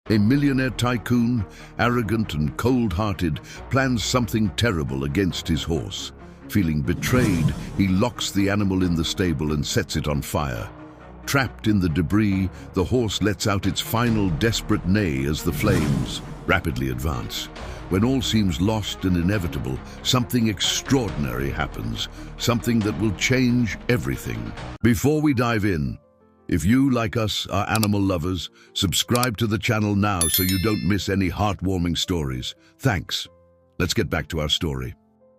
A millionaire tycoon, arrogant and cold-hearted, plans something terrible against his horse. Feeling betrayed, he locks the animal in the stable and sets it on fire. Trapped in the debris, the horse lets out its final desperate neigh as the flames rapidly advance. When all seems lost and inevitable, something extraordinary happens, something that will change everything. Before we dive in, if you, like us, are animal lovers, subscribe to the channel now so you don't miss any heartwarming stories. Thanks. Let's get back to our story.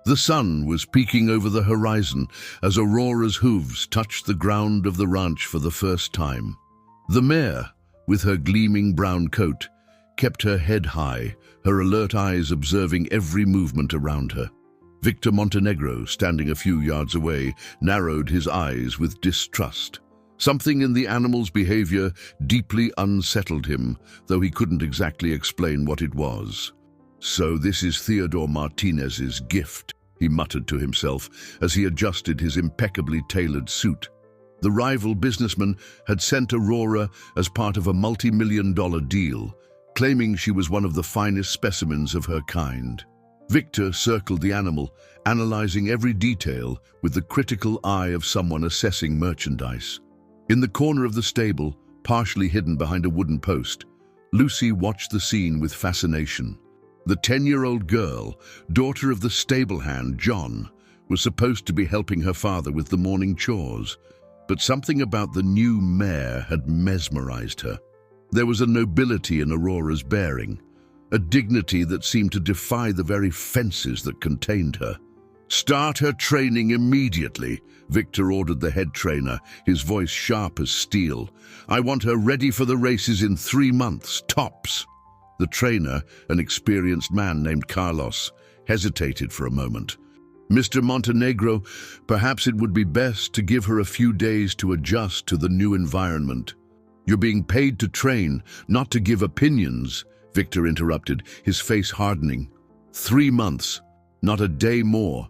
The sun was peeking over the horizon as Aurora's hooves touched the ground of the ranch for the first time. The mare, with her gleaming brown coat, kept her head high, her alert eyes observing every movement around her. Victor Montenegro, standing a few yards away, narrowed his eyes with distrust. Something in the animal's behavior deeply unsettled him, though he couldn't exactly explain what it was. "So this is Theodore Martinez's gift," he muttered to himself as he adjusted his impeccably tailored suit. The rival businessman had sent Aurora as part of a multi-million-dollar deal, claiming she was one of the finest specimens of her kind. Victor circled the animal, analyzing every detail with the critical eye of someone assessing merchandise. In the corner of the stable, partially hidden behind a wooden post, Lucy watched the scene with fascination. The 10-year-old girl, daughter of the stable hand, John, was supposed to be helping her father with the morning chores, but something about the new mare had mesmerized her. There was a nobility in Aurora's bearing, a dignity that seemed to defy the very fences that contained her. "Start her training immediately," Victor ordered the head trainer, his voice sharp as steel. "I want her ready for the races in 3 months, tops." The trainer, an experienced man named Carlos, hesitated for a moment. "Mr. Montenegro, perhaps it would be best to give her a few days to adjust to the new environment." "You're being paid to train, not to give opinions," Victor interrupted, his face hardening. 3 months, not a day more."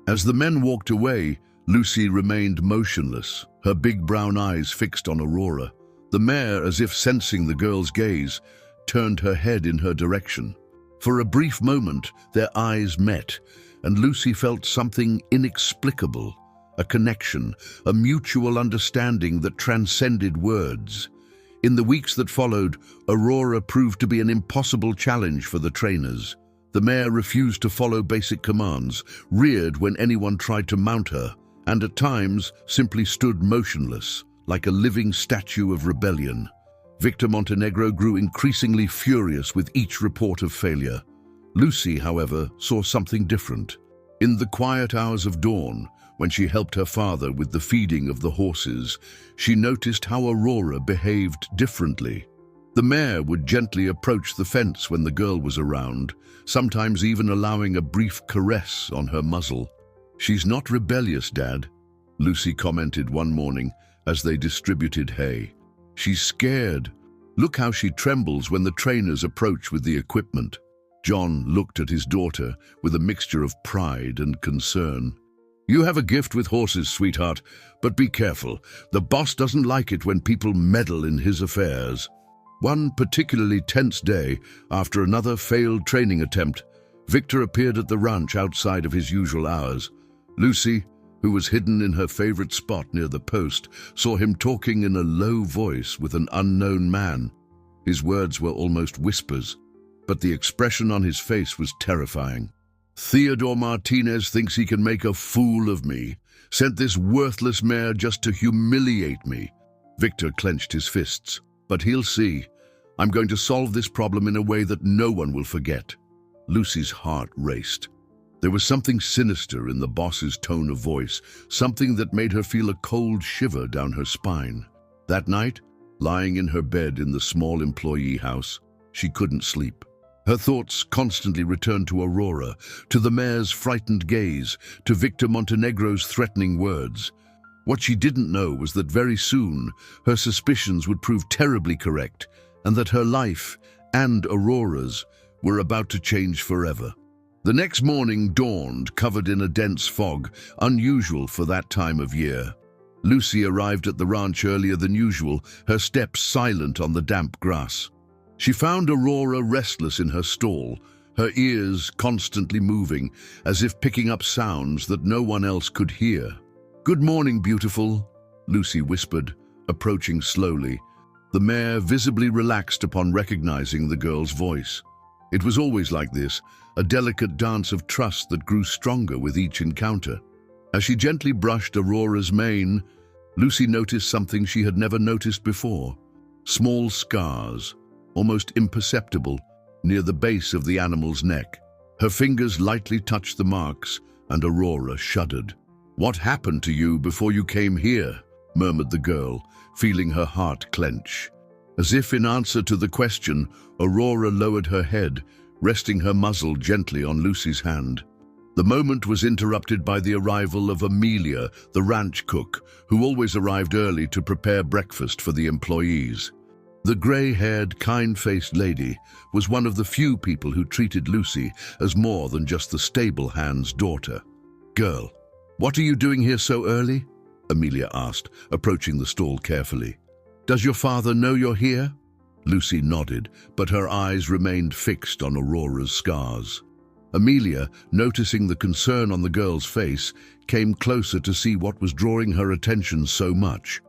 As the men walked away, Lucy remained motionless, her big brown eyes fixed on Aurora. The mare, as if sensing the girl's gaze, turned her head in her direction. For a brief moment, their eyes met, and Lucy felt something inexplicable, a connection, a mutual understanding that transcended words. In the weeks that followed, Aurora proved to be an impossible challenge for the trainers. The mare refused to follow basic commands, reared when anyone tried to mount her, and at times simply stood motionless, like a living statue of rebellion. Victor Montenegro grew increasingly furious with each report of failure. Lucy, however, saw something different. In the quiet hours of dawn, when she helped her father with the feeding of the horses, she noticed how Aurora behaved differently. The mare would gently approach the fence when the girl was around, sometimes even allowing a brief caress on her muzzle. "She's not rebellious, Dad," Lucy commented one morning as they distributed hay. "She's scared. Look how she trembles when the trainers approach with the equipment." John looked at his daughter with a mixture of pride and concern. "You have a gift with horses, sweetheart, but be careful. The boss doesn't like it when people meddle in his affairs." One particularly tense day, after another failed training attempt, Victor appeared at the ranch outside of his usual hours. Lucy, who was hidden in her favorite spot near the post, saw him talking in a low voice with an unknown man. His words were almost whispers, but the expression on his face was terrifying. "Theodore Martinez thinks he can make a fool of me. Sent this worthless mare just to humiliate me." Victor clenched his fists. "But he'll see. I'm going to solve this problem in a way that no one will forget." Lucy's heart raced. There was something sinister in the boss's tone of voice, something that made her feel a cold shiver down her spine. That night, lying in her bed in the small employee house, she couldn't sleep. Her thoughts constantly returned to Aurora, to the mare's frightened gaze, to Victor Montenegro's threatening words. What she didn't know was that very soon her suspicions would prove terribly correct, and that her life, and Aurora's, were about to change forever. The next morning dawned, covered in a dense fog, unusual for that time of year. Lucy arrived at the ranch earlier than usual, her steps silent on the damp grass. She found Aurora restless in her stall, her ears constantly moving, as if picking up sounds that no one else could hear. "Good morning, beautiful," Lucy whispered, approaching slowly. The mare visibly relaxed upon recognizing the girl's voice. It was always like this, a delicate dance of trust that grew stronger with each encounter. As she gently brushed Aurora's mane, Lucy noticed something she had never noticed before. Small scars, almost imperceptible, near the base of the animal's neck. Her fingers lightly touched the marks, and Aurora shuddered. "What happened to you before you came here?" murmured the girl, feeling her heart clench. As if in answer to the question, Aurora lowered her head, resting her muzzle gently on Lucy's hand. The moment was interrupted by the arrival of Amelia, the ranch cook, who always arrived early to prepare breakfast for the employees. The gray-haired, kind-faced lady was one of the few people who treated Lucy as more than just the stable hand's daughter. "Girl, what are you doing here so early?" Amelia asked, approaching the stall carefully. "Does your father know you're here?" Lucy nodded, but her eyes remained fixed on Aurora's scars. Amelia, noticing the concern on the girl's face, came closer to see what was drawing her attention so much.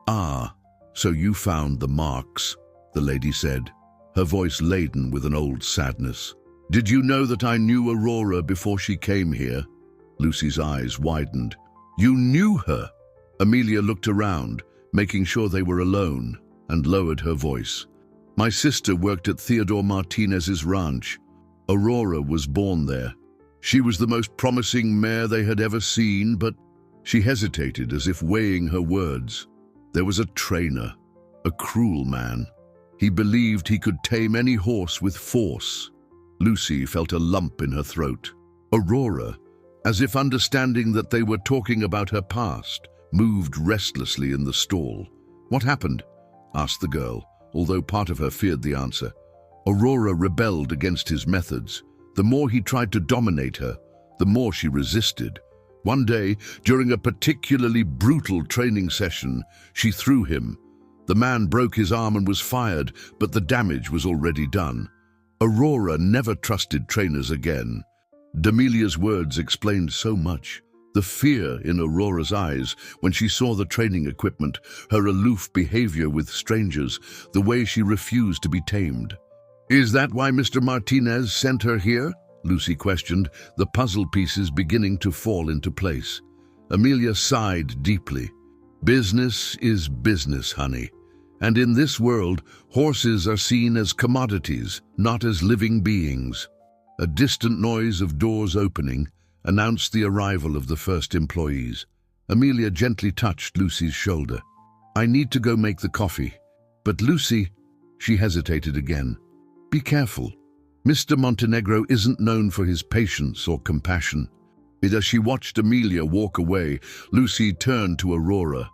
"Ah, so you found the marks," the lady said, her voice laden with an old sadness. "Did you know that I knew Aurora before she came here?" Lucy's eyes widened. "You knew her?" Amelia looked around, making sure they were alone, and lowered her voice. "My sister worked at Theodore Martinez's ranch. Aurora was born there. She was the most promising mare they had ever seen, but..." She hesitated as if weighing her words. "There was a trainer, a cruel man. He believed he could tame any horse with force." Lucy felt a lump in her throat. Aurora, as if understanding that they were talking about her past, moved restlessly in the stall. "What happened?" asked the girl, although part of her feared the answer. Aurora rebelled against his methods. The more he tried to dominate her, the more she resisted. One day, during a particularly brutal training session, she threw him. The man broke his arm and was fired, but the damage was already done. Aurora never trusted trainers again. D'Amelia's words explained so much. The fear in Aurora's eyes when she saw the training equipment, her aloof behavior with strangers, the way she refused to be tamed. "Is that why Mr. Martinez sent her here?" Lucy questioned, the puzzle pieces beginning to fall into place. Amelia sighed deeply. "Business is business, honey. And in this world, horses are seen as commodities, not as living beings." A distant noise of doors opening announced the arrival of the first employees. Amelia gently touched Lucy's shoulder. "I need to go make the coffee." "But Lucy..." She hesitated again. "Be careful. Mr. Montenegro isn't known for his patience or compassion." As she watched Amelia walk away, Lucy turned to Aurora.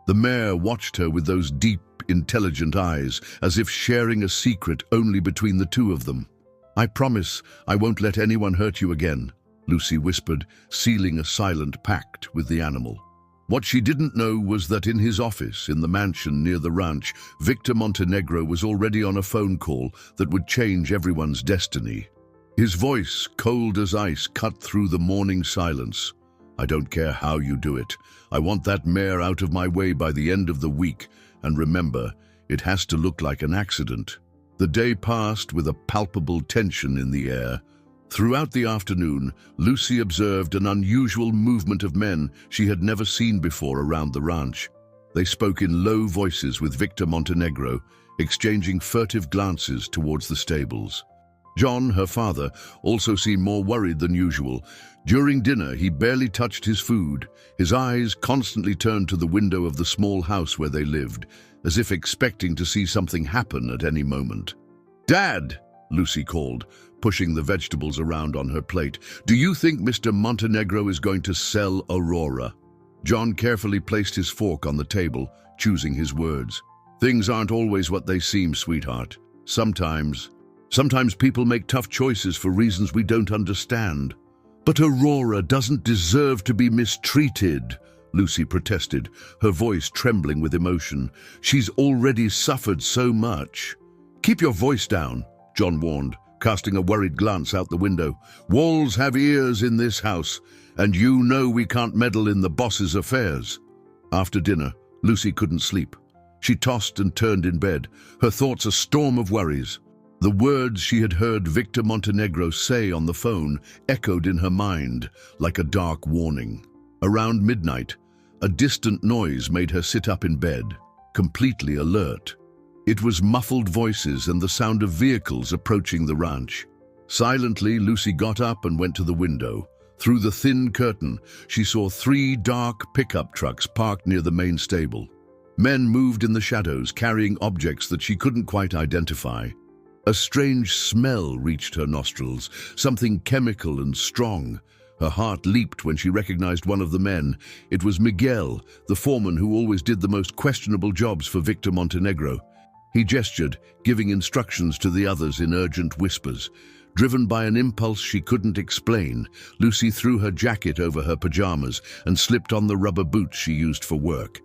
The mare watched her with those deep, intelligent eyes, as if sharing a secret only between the two of them. "I promise I won't let anyone hurt you again," Lucy whispered, sealing a silent pact with the animal. What she didn't know was that in his office, in the mansion near the ranch, Victor Montenegro was already on a phone call that would change everyone's destiny. His voice, cold as ice, cut through the morning silence. "I don't care how you do it. I want that mare out of my way by the end of the week, and remember, it has to look like an accident." The day passed with a palpable tension in the air. Throughout the afternoon, Lucy observed an unusual movement of men she had never seen before around the ranch. They spoke in low voices with Victor Montenegro, exchanging furtive glances towards the stables. John, her father, also seemed more worried than usual. During dinner, he barely touched his food. His eyes constantly turned to the window of the small house where they lived, as if expecting to see something happen at any moment. "Dad!" Lucy called, pushing the vegetables around on her plate. "Do you think Mr. Montenegro is going to sell Aurora?" John carefully placed his fork on the table, choosing his words. "Things aren't always what they seem, sweetheart. Sometimes people make tough choices for reasons we don't understand." "But Aurora doesn't deserve to be mistreated," Lucy protested, her voice trembling with emotion. "She's already suffered so much." "Keep your voice down," John warned, casting a worried glance out the window. "Walls have ears in this house, and you know we can't meddle in the boss's affairs." After dinner, Lucy couldn't sleep. She tossed and turned in bed, her thoughts a storm of worries. The words she had heard Victor Montenegro say on the phone echoed in her mind like a dark warning. Around midnight, a distant noise made her sit up in bed, completely alert. It was muffled voices and the sound of vehicles approaching the ranch. Silently, Lucy got up and went to the window. Through the thin curtain, she saw 3 dark pickup trucks parked near the main stable. Men moved in the shadows, carrying objects that she couldn't quite identify. A strange smell reached her nostrils, something chemical and strong. Her heart leaped when she recognized one of the men. It was Miguel, the foreman who always did the most questionable jobs for Victor Montenegro. He gestured, giving instructions to the others in urgent whispers. Driven by an impulse she couldn't explain, Lucy threw her jacket over her pajamas and slipped on the rubber boots she used for work.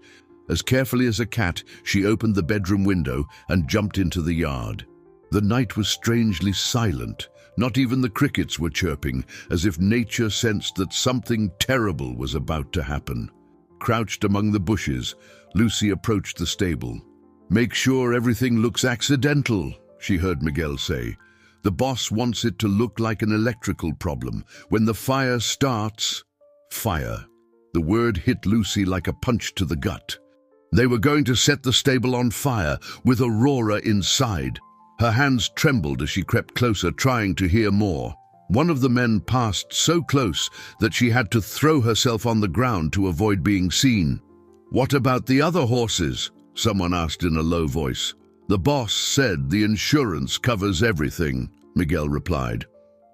As carefully as a cat, she opened the bedroom window and jumped into the yard. The night was strangely silent. Not even the crickets were chirping, as if nature sensed that something terrible was about to happen. Crouched among the bushes, Lucy approached the stable. "Make sure everything looks accidental," she heard Miguel say. "The boss wants it to look like an electrical problem. When the fire starts..." Fire. The word hit Lucy like a punch to the gut. They were going to set the stable on fire, with Aurora inside. Her hands trembled as she crept closer, trying to hear more. One of the men passed so close that she had to throw herself on the ground to avoid being seen. "What about the other horses?" someone asked in a low voice. "The boss said the insurance covers everything," Miguel replied.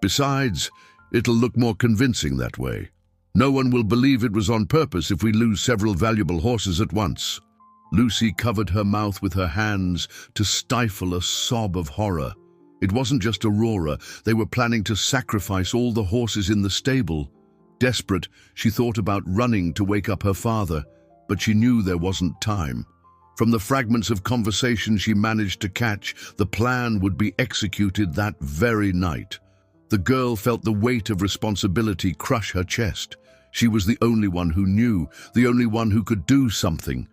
"Besides, it'll look more convincing that way. No one will believe it was on purpose if we lose several valuable horses at once." Lucy covered her mouth with her hands to stifle a sob of horror. It wasn't just Aurora. They were planning to sacrifice all the horses in the stable. Desperate, she thought about running to wake up her father, but she knew there wasn't time. From the fragments of conversation she managed to catch, the plan would be executed that very night. The girl felt the weight of responsibility crush her chest. She was the only one who knew, the only one who could do something.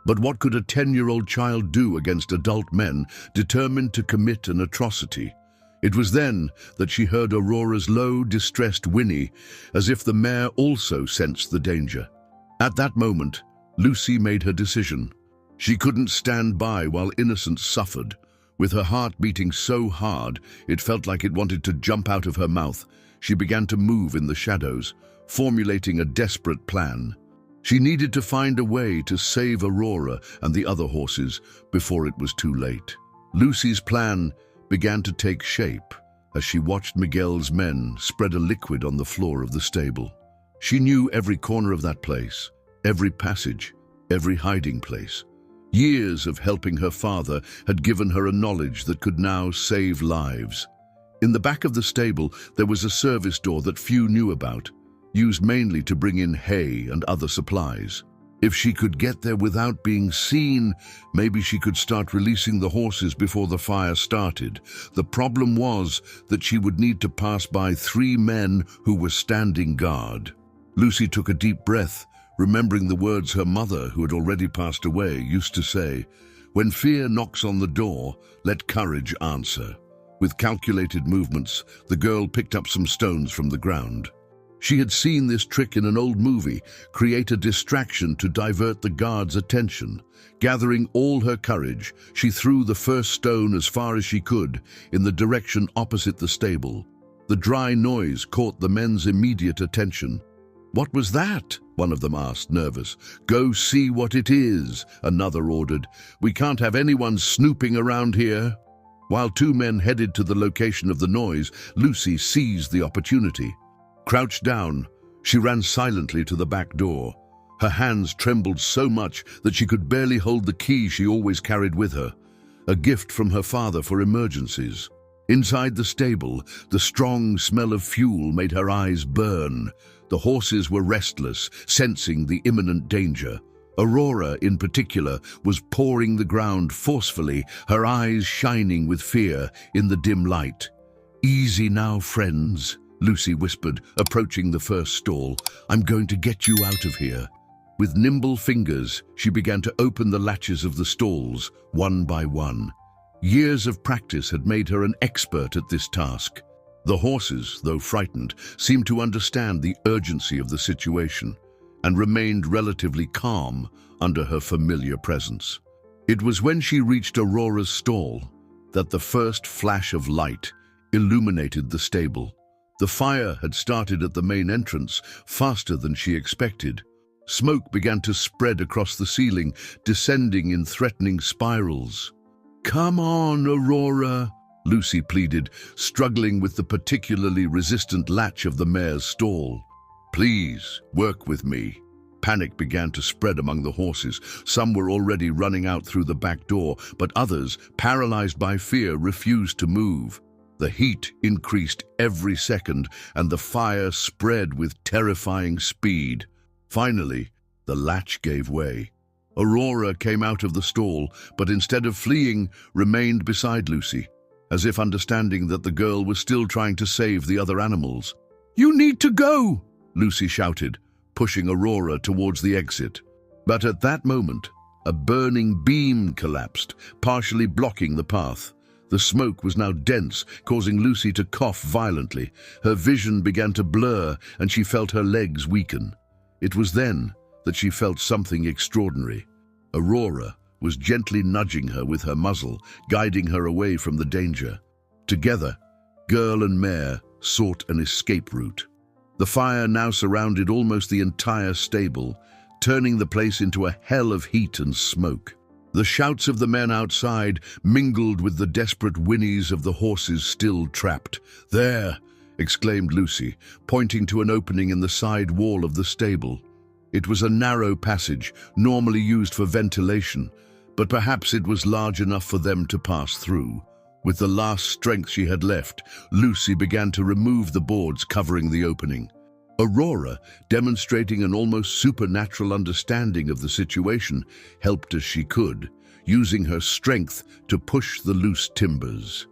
But what could a 10-year-old child do against adult men determined to commit an atrocity? It was then that she heard Aurora's low, distressed whinny, as if the mare also sensed the danger. At that moment, Lucy made her decision. She couldn't stand by while innocence suffered. With her heart beating so hard, it felt like it wanted to jump out of her mouth. She began to move in the shadows, formulating a desperate plan. She needed to find a way to save Aurora and the other horses before it was too late. Lucy's plan began to take shape as she watched Miguel's men spread a liquid on the floor of the stable. She knew every corner of that place, every passage, every hiding place. Years of helping her father had given her a knowledge that could now save lives. In the back of the stable, there was a service door that few knew about, used mainly to bring in hay and other supplies. If she could get there without being seen, maybe she could start releasing the horses before the fire started. The problem was that she would need to pass by 3 men who were standing guard. Lucy took a deep breath, remembering the words her mother, who had already passed away, used to say, "When fear knocks on the door, let courage answer." With calculated movements, the girl picked up some stones from the ground. She had seen this trick in an old movie, create a distraction to divert the guard's attention. Gathering all her courage, she threw the first stone as far as she could, in the direction opposite the stable. The dry noise caught the men's immediate attention. "What was that?" one of them asked, nervous. "Go see what it is," another ordered. "We can't have anyone snooping around here." While 2 men headed to the location of the noise, Lucy seized the opportunity. Crouched down, she ran silently to the back door. Her hands trembled so much that she could barely hold the key she always carried with her, a gift from her father for emergencies. Inside the stable, the strong smell of fuel made her eyes burn. The horses were restless, sensing the imminent danger. Aurora, in particular, was pawing the ground forcefully, her eyes shining with fear in the dim light. "Easy now, friends," Lucy whispered, approaching the first stall. "I'm going to get you out of here." With nimble fingers, she began to open the latches of the stalls, one by one. Years of practice had made her an expert at this task. The horses, though frightened, seemed to understand the urgency of the situation and remained relatively calm under her familiar presence. It was when she reached Aurora's stall that the first flash of light illuminated the stable. The fire had started at the main entrance faster than she expected. Smoke began to spread across the ceiling, descending in threatening spirals. "Come on, Aurora," Lucy pleaded, struggling with the particularly resistant latch of the mare's stall. "Please, work with me." Panic began to spread among the horses. Some were already running out through the back door, but others, paralyzed by fear, refused to move. The heat increased every second, and the fire spread with terrifying speed. Finally, the latch gave way. Aurora came out of the stall, but instead of fleeing, remained beside Lucy, as if understanding that the girl was still trying to save the other animals. "You need to go!" Lucy shouted, pushing Aurora towards the exit. But at that moment, a burning beam collapsed, partially blocking the path. The smoke was now dense, causing Lucy to cough violently. Her vision began to blur, and she felt her legs weaken. It was then that she felt something extraordinary. Aurora was gently nudging her with her muzzle, guiding her away from the danger. Together, girl and mare sought an escape route. The fire now surrounded almost the entire stable, turning the place into a hell of heat and smoke. The shouts of the men outside mingled with the desperate whinnies of the horses still trapped. "There!" exclaimed Lucy, pointing to an opening in the side wall of the stable. It was a narrow passage, normally used for ventilation, but perhaps it was large enough for them to pass through. With the last strength she had left, Lucy began to remove the boards covering the opening. Aurora, demonstrating an almost supernatural understanding of the situation, helped as she could, using her strength to push the loose timbers.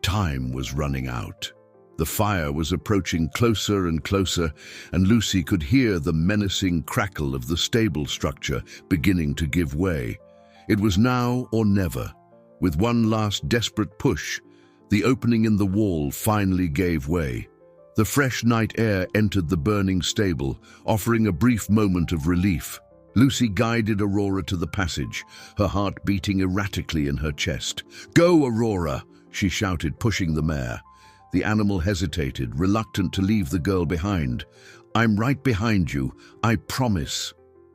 Time was running out. The fire was approaching closer and closer, and Lucy could hear the menacing crackle of the stable structure beginning to give way. It was now or never. With one last desperate push, the opening in the wall finally gave way. The fresh night air entered the burning stable, offering a brief moment of relief. Lucy guided Aurora to the passage, her heart beating erratically in her chest. "Go, Aurora!" she shouted, pushing the mare. The animal hesitated, reluctant to leave the girl behind. "I'm right behind you, I promise."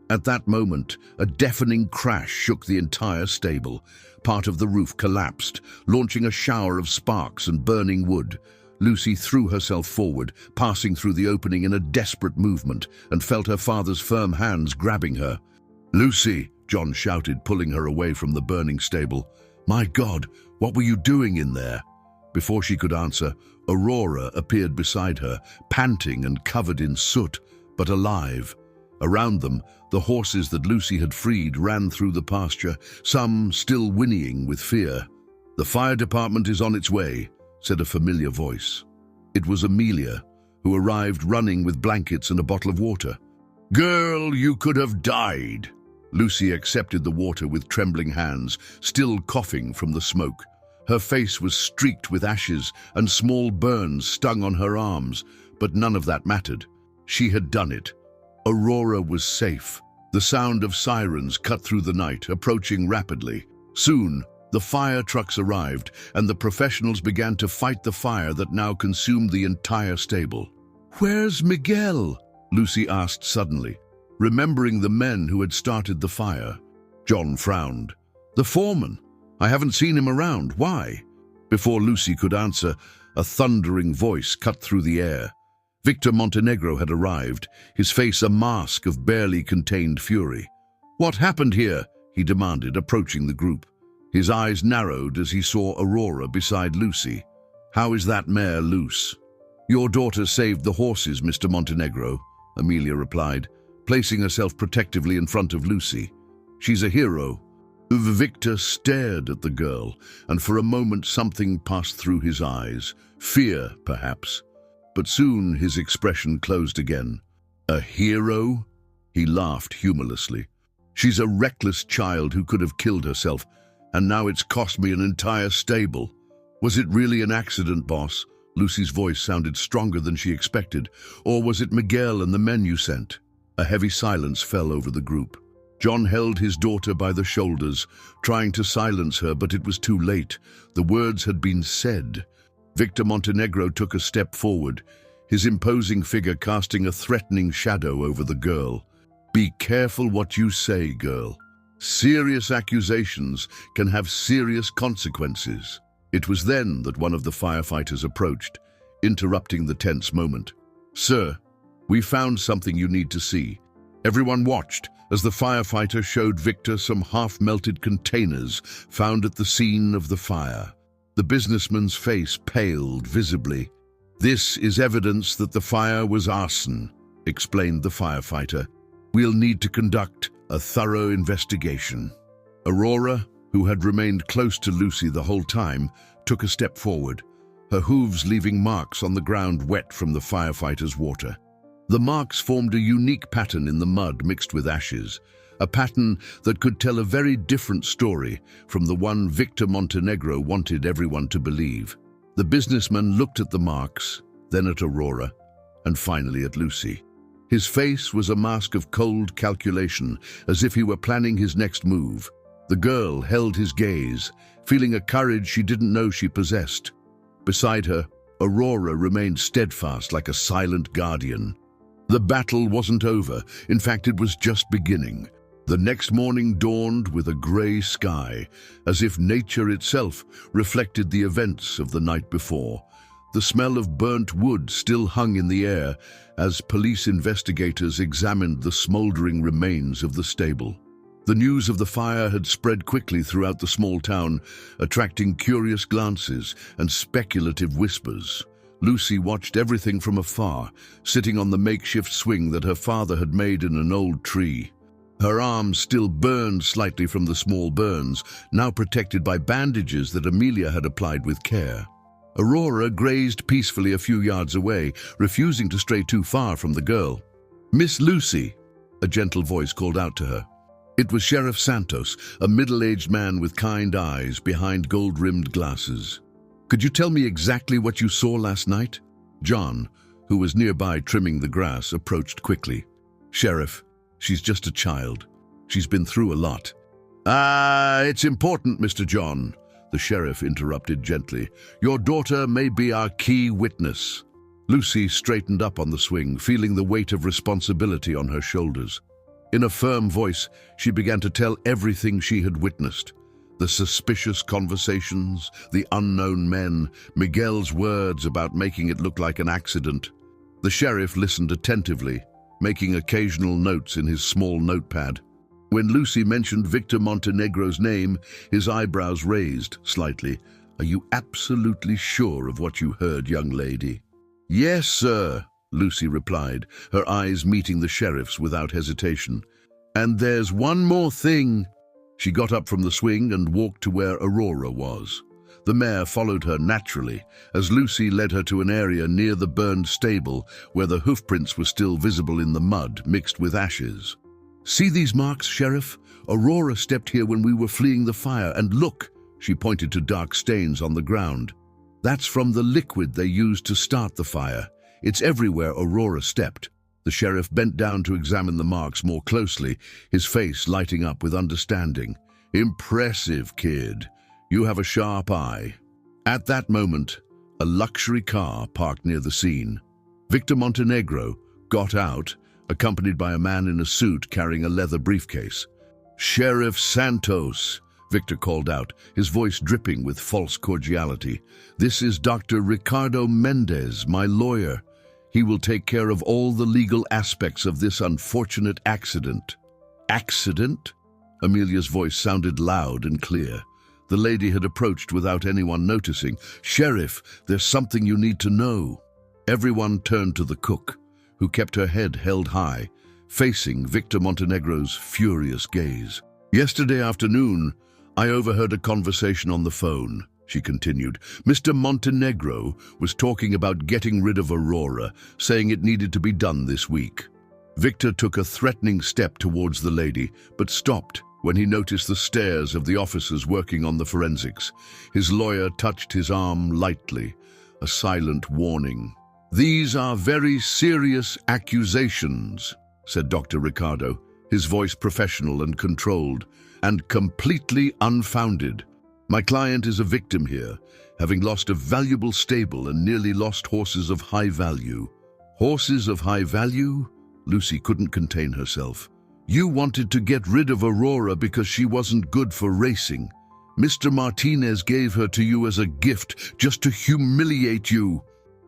At that moment, a deafening crash shook the entire stable. Part of the roof collapsed, launching a shower of sparks and burning wood. Lucy threw herself forward, passing through the opening in a desperate movement, and felt her father's firm hands grabbing her. "Lucy!" John shouted, pulling her away from the burning stable. "My God, what were you doing in there?" Before she could answer, Aurora appeared beside her, panting and covered in soot, but alive. Around them, the horses that Lucy had freed ran through the pasture, some still whinnying with fear. "The fire department is on its way," said a familiar voice. It was Amelia, who arrived running with blankets and a bottle of water. "Girl, you could have died." Lucy accepted the water with trembling hands, still coughing from the smoke. Her face was streaked with ashes, and small burns stung on her arms, but none of that mattered. She had done it. Aurora was safe. The sound of sirens cut through the night, approaching rapidly. Soon, the fire trucks arrived, and the professionals began to fight the fire that now consumed the entire stable. "Where's Miguel?" Lucy asked suddenly, remembering the men who had started the fire. John frowned. "The foreman. I haven't seen him around. Why?" Before Lucy could answer, a thundering voice cut through the air. Victor Montenegro had arrived, his face a mask of barely contained fury. "What happened here?" he demanded, approaching the group. His eyes narrowed as he saw Aurora beside Lucy. "How is that mare loose?" "Your daughter saved the horses, Mr. Montenegro," Amelia replied. placing herself protectively in front of Lucy. "She's a hero." Victor stared at the girl, and for a moment something passed through his eyes. Fear, perhaps. But soon his expression closed again. "A hero?" He laughed humorlessly. "She's a reckless child who could have killed herself, and now it's cost me an entire stable." "Was it really an accident, boss?" Lucy's voice sounded stronger than she expected. "Or was it Miguel and the men you sent?" A heavy silence fell over the group. John held his daughter by the shoulders, trying to silence her, but it was too late. The words had been said. Victor Montenegro took a step forward, his imposing figure casting a threatening shadow over the girl. "Be careful what you say, girl. Serious accusations can have serious consequences." It was then that one of the firefighters approached, interrupting the tense moment. "Sir, we found something you need to see." Everyone watched as the firefighter showed Victor some half-melted containers found at the scene of the fire. The businessman's face paled visibly. "This is evidence that the fire was arson," explained the firefighter. "We'll need to conduct a thorough investigation." Aurora, who had remained close to Lucy the whole time, took a step forward, her hooves leaving marks on the ground wet from the firefighter's water. The marks formed a unique pattern in the mud mixed with ashes, a pattern that could tell a very different story from the one Victor Montenegro wanted everyone to believe. The businessman looked at the marks, then at Aurora, and finally at Lucy. His face was a mask of cold calculation, as if he were planning his next move. The girl held his gaze, feeling a courage she didn't know she possessed. Beside her, Aurora remained steadfast like a silent guardian. The battle wasn't over. In fact, it was just beginning. The next morning dawned with a grey sky, as if nature itself reflected the events of the night before. The smell of burnt wood still hung in the air as police investigators examined the smouldering remains of the stable. The news of the fire had spread quickly throughout the small town, attracting curious glances and speculative whispers. Lucy watched everything from afar, sitting on the makeshift swing that her father had made in an old tree. Her arms still burned slightly from the small burns, now protected by bandages that Amelia had applied with care. Aurora grazed peacefully a few yards away, refusing to stray too far from the girl. "Miss Lucy," a gentle voice called out to her. It was Sheriff Santos, a middle-aged man with kind eyes behind gold-rimmed glasses. "Could you tell me exactly what you saw last night?" John, who was nearby trimming the grass, approached quickly. "Sheriff, she's just a child. She's been through a lot." It's important, Mr. John," the sheriff interrupted gently. "Your daughter may be our key witness." Lucy straightened up on the swing, feeling the weight of responsibility on her shoulders. In a firm voice, she began to tell everything she had witnessed. The suspicious conversations, the unknown men, Miguel's words about making it look like an accident. The sheriff listened attentively, making occasional notes in his small notepad. When Lucy mentioned Victor Montenegro's name, his eyebrows raised slightly. "Are you absolutely sure of what you heard, young lady?" "Yes, sir," Lucy replied, her eyes meeting the sheriff's without hesitation. "And there's one more thing." She got up from the swing and walked to where Aurora was. The mare followed her naturally, as Lucy led her to an area near the burned stable where the hoofprints were still visible in the mud mixed with ashes. "See these marks, Sheriff? Aurora stepped here when we were fleeing the fire, and look," she pointed to dark stains on the ground. "That's from the liquid they used to start the fire. It's everywhere Aurora stepped." The sheriff bent down to examine the marks more closely, his face lighting up with understanding. "Impressive, kid. You have a sharp eye." At that moment, a luxury car parked near the scene. Victor Montenegro got out, accompanied by a man in a suit carrying a leather briefcase. "Sheriff Santos," Victor called out, his voice dripping with false cordiality. "This is Dr. Ricardo Mendez, my lawyer. He will take care of all the legal aspects of this unfortunate accident." "Accident?" Amelia's voice sounded loud and clear. The lady had approached without anyone noticing. "Sheriff, there's something you need to know." Everyone turned to the cook, who kept her head held high, facing Victor Montenegro's furious gaze. "Yesterday afternoon, I overheard a conversation on the phone," she continued. "Mr. Montenegro was talking about getting rid of Aurora, saying it needed to be done this week." Victor took a threatening step towards the lady, but stopped when he noticed the stares of the officers working on the forensics. His lawyer touched his arm lightly, a silent warning. "These are very serious accusations," said Dr. Ricardo, his voice professional and controlled, "and completely unfounded. My client is a victim here, having lost a valuable stable and nearly lost horses of high value." "Horses of high value?" Lucy couldn't contain herself. "You wanted to get rid of Aurora because she wasn't good for racing. Mr. Martinez gave her to you as a gift, just to humiliate you."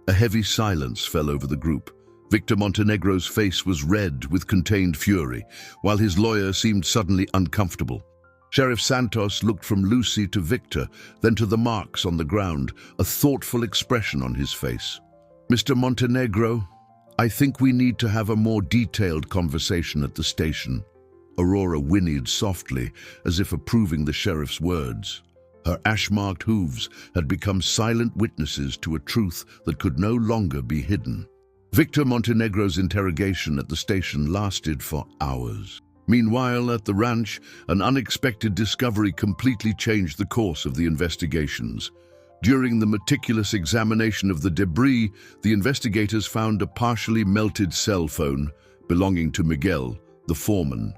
A heavy silence fell over the group. Victor Montenegro's face was red with contained fury, while his lawyer seemed suddenly uncomfortable. Sheriff Santos looked from Lucy to Victor, then to the marks on the ground, a thoughtful expression on his face. "Mr. Montenegro, I think we need to have a more detailed conversation at the station." Aurora whinnied softly, as if approving the sheriff's words. Her ash-marked hooves had become silent witnesses to a truth that could no longer be hidden. Victor Montenegro's interrogation at the station lasted for hours. Meanwhile, at the ranch, an unexpected discovery completely changed the course of the investigations. During the meticulous examination of the debris, the investigators found a partially melted cell phone belonging to Miguel, the foreman.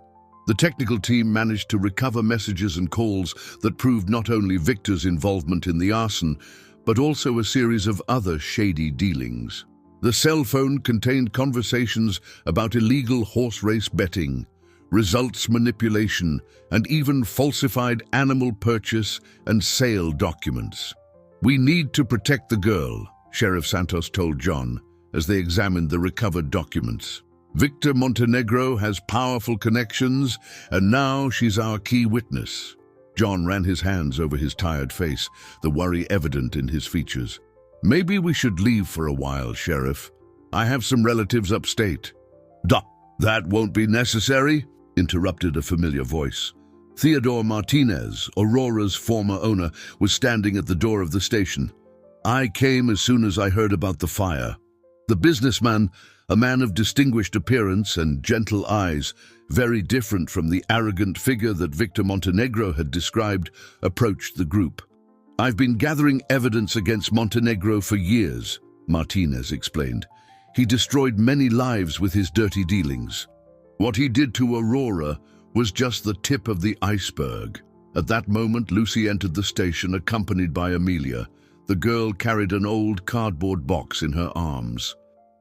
The technical team managed to recover messages and calls that proved not only Victor's involvement in the arson, but also a series of other shady dealings. The cell phone contained conversations about illegal horse race betting, results manipulation, and even falsified animal purchase and sale documents. "We need to protect the girl," Sheriff Santos told John as they examined the recovered documents. "Victor Montenegro has powerful connections, and now she's our key witness." John ran his hands over his tired face, the worry evident in his features. "Maybe we should leave for a while, Sheriff. I have some relatives upstate." That won't be necessary," interrupted a familiar voice. Theodore Martinez, Aurora's former owner, was standing at the door of the station. "I came as soon as I heard about the fire." The businessman, a man of distinguished appearance and gentle eyes, very different from the arrogant figure that Victor Montenegro had described, approached the group. "I've been gathering evidence against Montenegro for years," Martinez explained. "He destroyed many lives with his dirty dealings. What he did to Aurora was just the tip of the iceberg." At that moment, Lucy entered the station accompanied by Amelia. The girl carried an old cardboard box in her arms.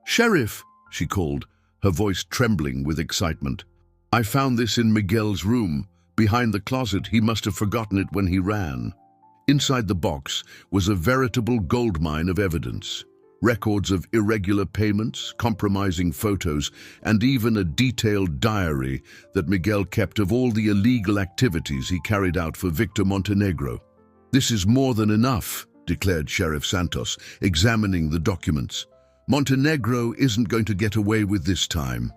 "Sheriff," she called, her voice trembling with excitement. "I found this in Miguel's room. Behind the closet, he must have forgotten it when he ran." Inside the box was a veritable goldmine of evidence. Records of irregular payments, compromising photos, and even a detailed diary that Miguel kept of all the illegal activities he carried out for Victor Montenegro. "This is more than enough," declared Sheriff Santos, examining the documents. "Montenegro isn't going to get away with this time."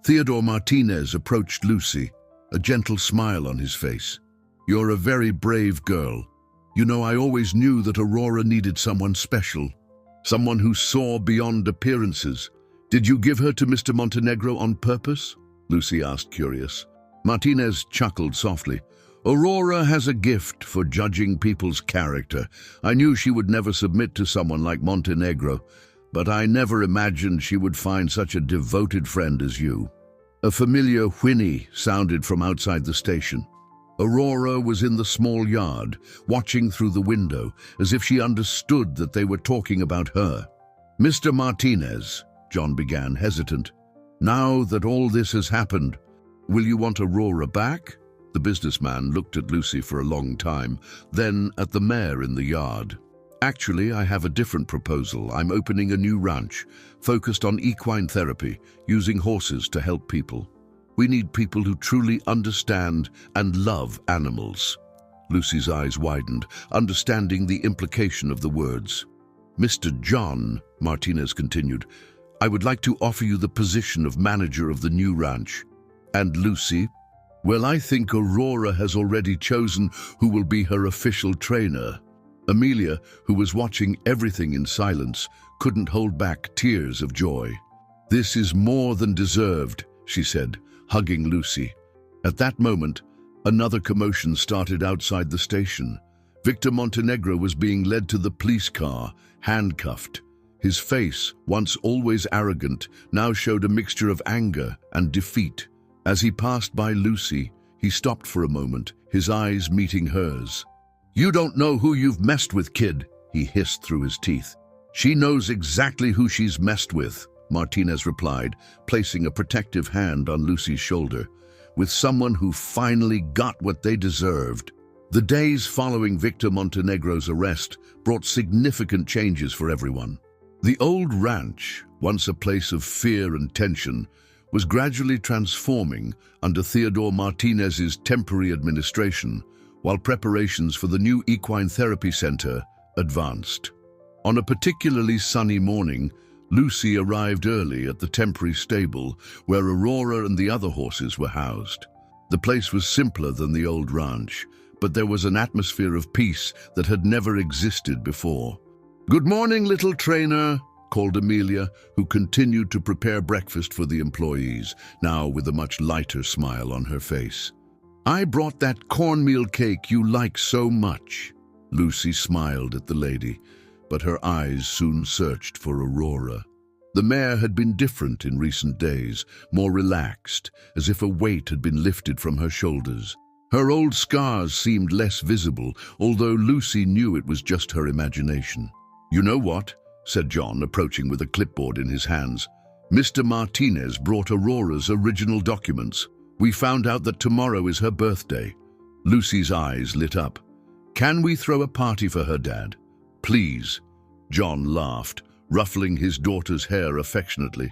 Theodore Martinez approached Lucy, a gentle smile on his face. "You're a very brave girl. You know, I always knew that Aurora needed someone special. Someone who saw beyond appearances. Did you give her to Mr. Montenegro on purpose?" Lucy asked, curious. Martinez chuckled softly. "Aurora has a gift for judging people's character. I knew she would never submit to someone like Montenegro, but I never imagined she would find such a devoted friend as you." A familiar whinny sounded from outside the station. Aurora was in the small yard, watching through the window, as if she understood that they were talking about her. "Mr. Martinez," John began, hesitant, "now that all this has happened, will you want Aurora back?" The businessman looked at Lucy for a long time, then at the mare in the yard. "Actually, I have a different proposal. I'm opening a new ranch, focused on equine therapy, using horses to help people. We need people who truly understand and love animals." Lucy's eyes widened, understanding the implication of the words. "Mr. John," Martinez continued, I would like to offer you the position of manager of the new ranch. And Lucy? Well, I think Aurora has already chosen who will be her official trainer. Amelia, who was watching everything in silence, couldn't hold back tears of joy. This is more than deserved, she said, hugging Lucy. At that moment, another commotion started outside the station. Victor Montenegro was being led to the police car, handcuffed. His face, once always arrogant, now showed a mixture of anger and defeat. As he passed by Lucy, he stopped for a moment, his eyes meeting hers. "You don't know who you've messed with, kid," he hissed through his teeth. "She knows exactly who she's messed with," Martinez replied, placing a protective hand on Lucy's shoulder. "With someone who finally got what they deserved." The days following Victor Montenegro's arrest brought significant changes for everyone. The old ranch, once a place of fear and tension, was gradually transforming under Theodore Martinez's temporary administration, while preparations for the new equine therapy center advanced. On a particularly sunny morning, Lucy arrived early at the temporary stable where Aurora and the other horses were housed. The place was simpler than the old ranch, but there was an atmosphere of peace that had never existed before. "Good morning, little trainer," called Amelia, who continued to prepare breakfast for the employees, now with a much lighter smile on her face. "I brought that cornmeal cake you like so much." Lucy smiled at the lady, but her eyes soon searched for Aurora. The mare had been different in recent days, more relaxed, as if a weight had been lifted from her shoulders. Her old scars seemed less visible, although Lucy knew it was just her imagination. "You know what?" said John, approaching with a clipboard in his hands. "Mr. Martinez brought Aurora's original documents. We found out that tomorrow is her birthday." Lucy's eyes lit up. "Can we throw a party for her, Dad? Please." John laughed, ruffling his daughter's hair affectionately.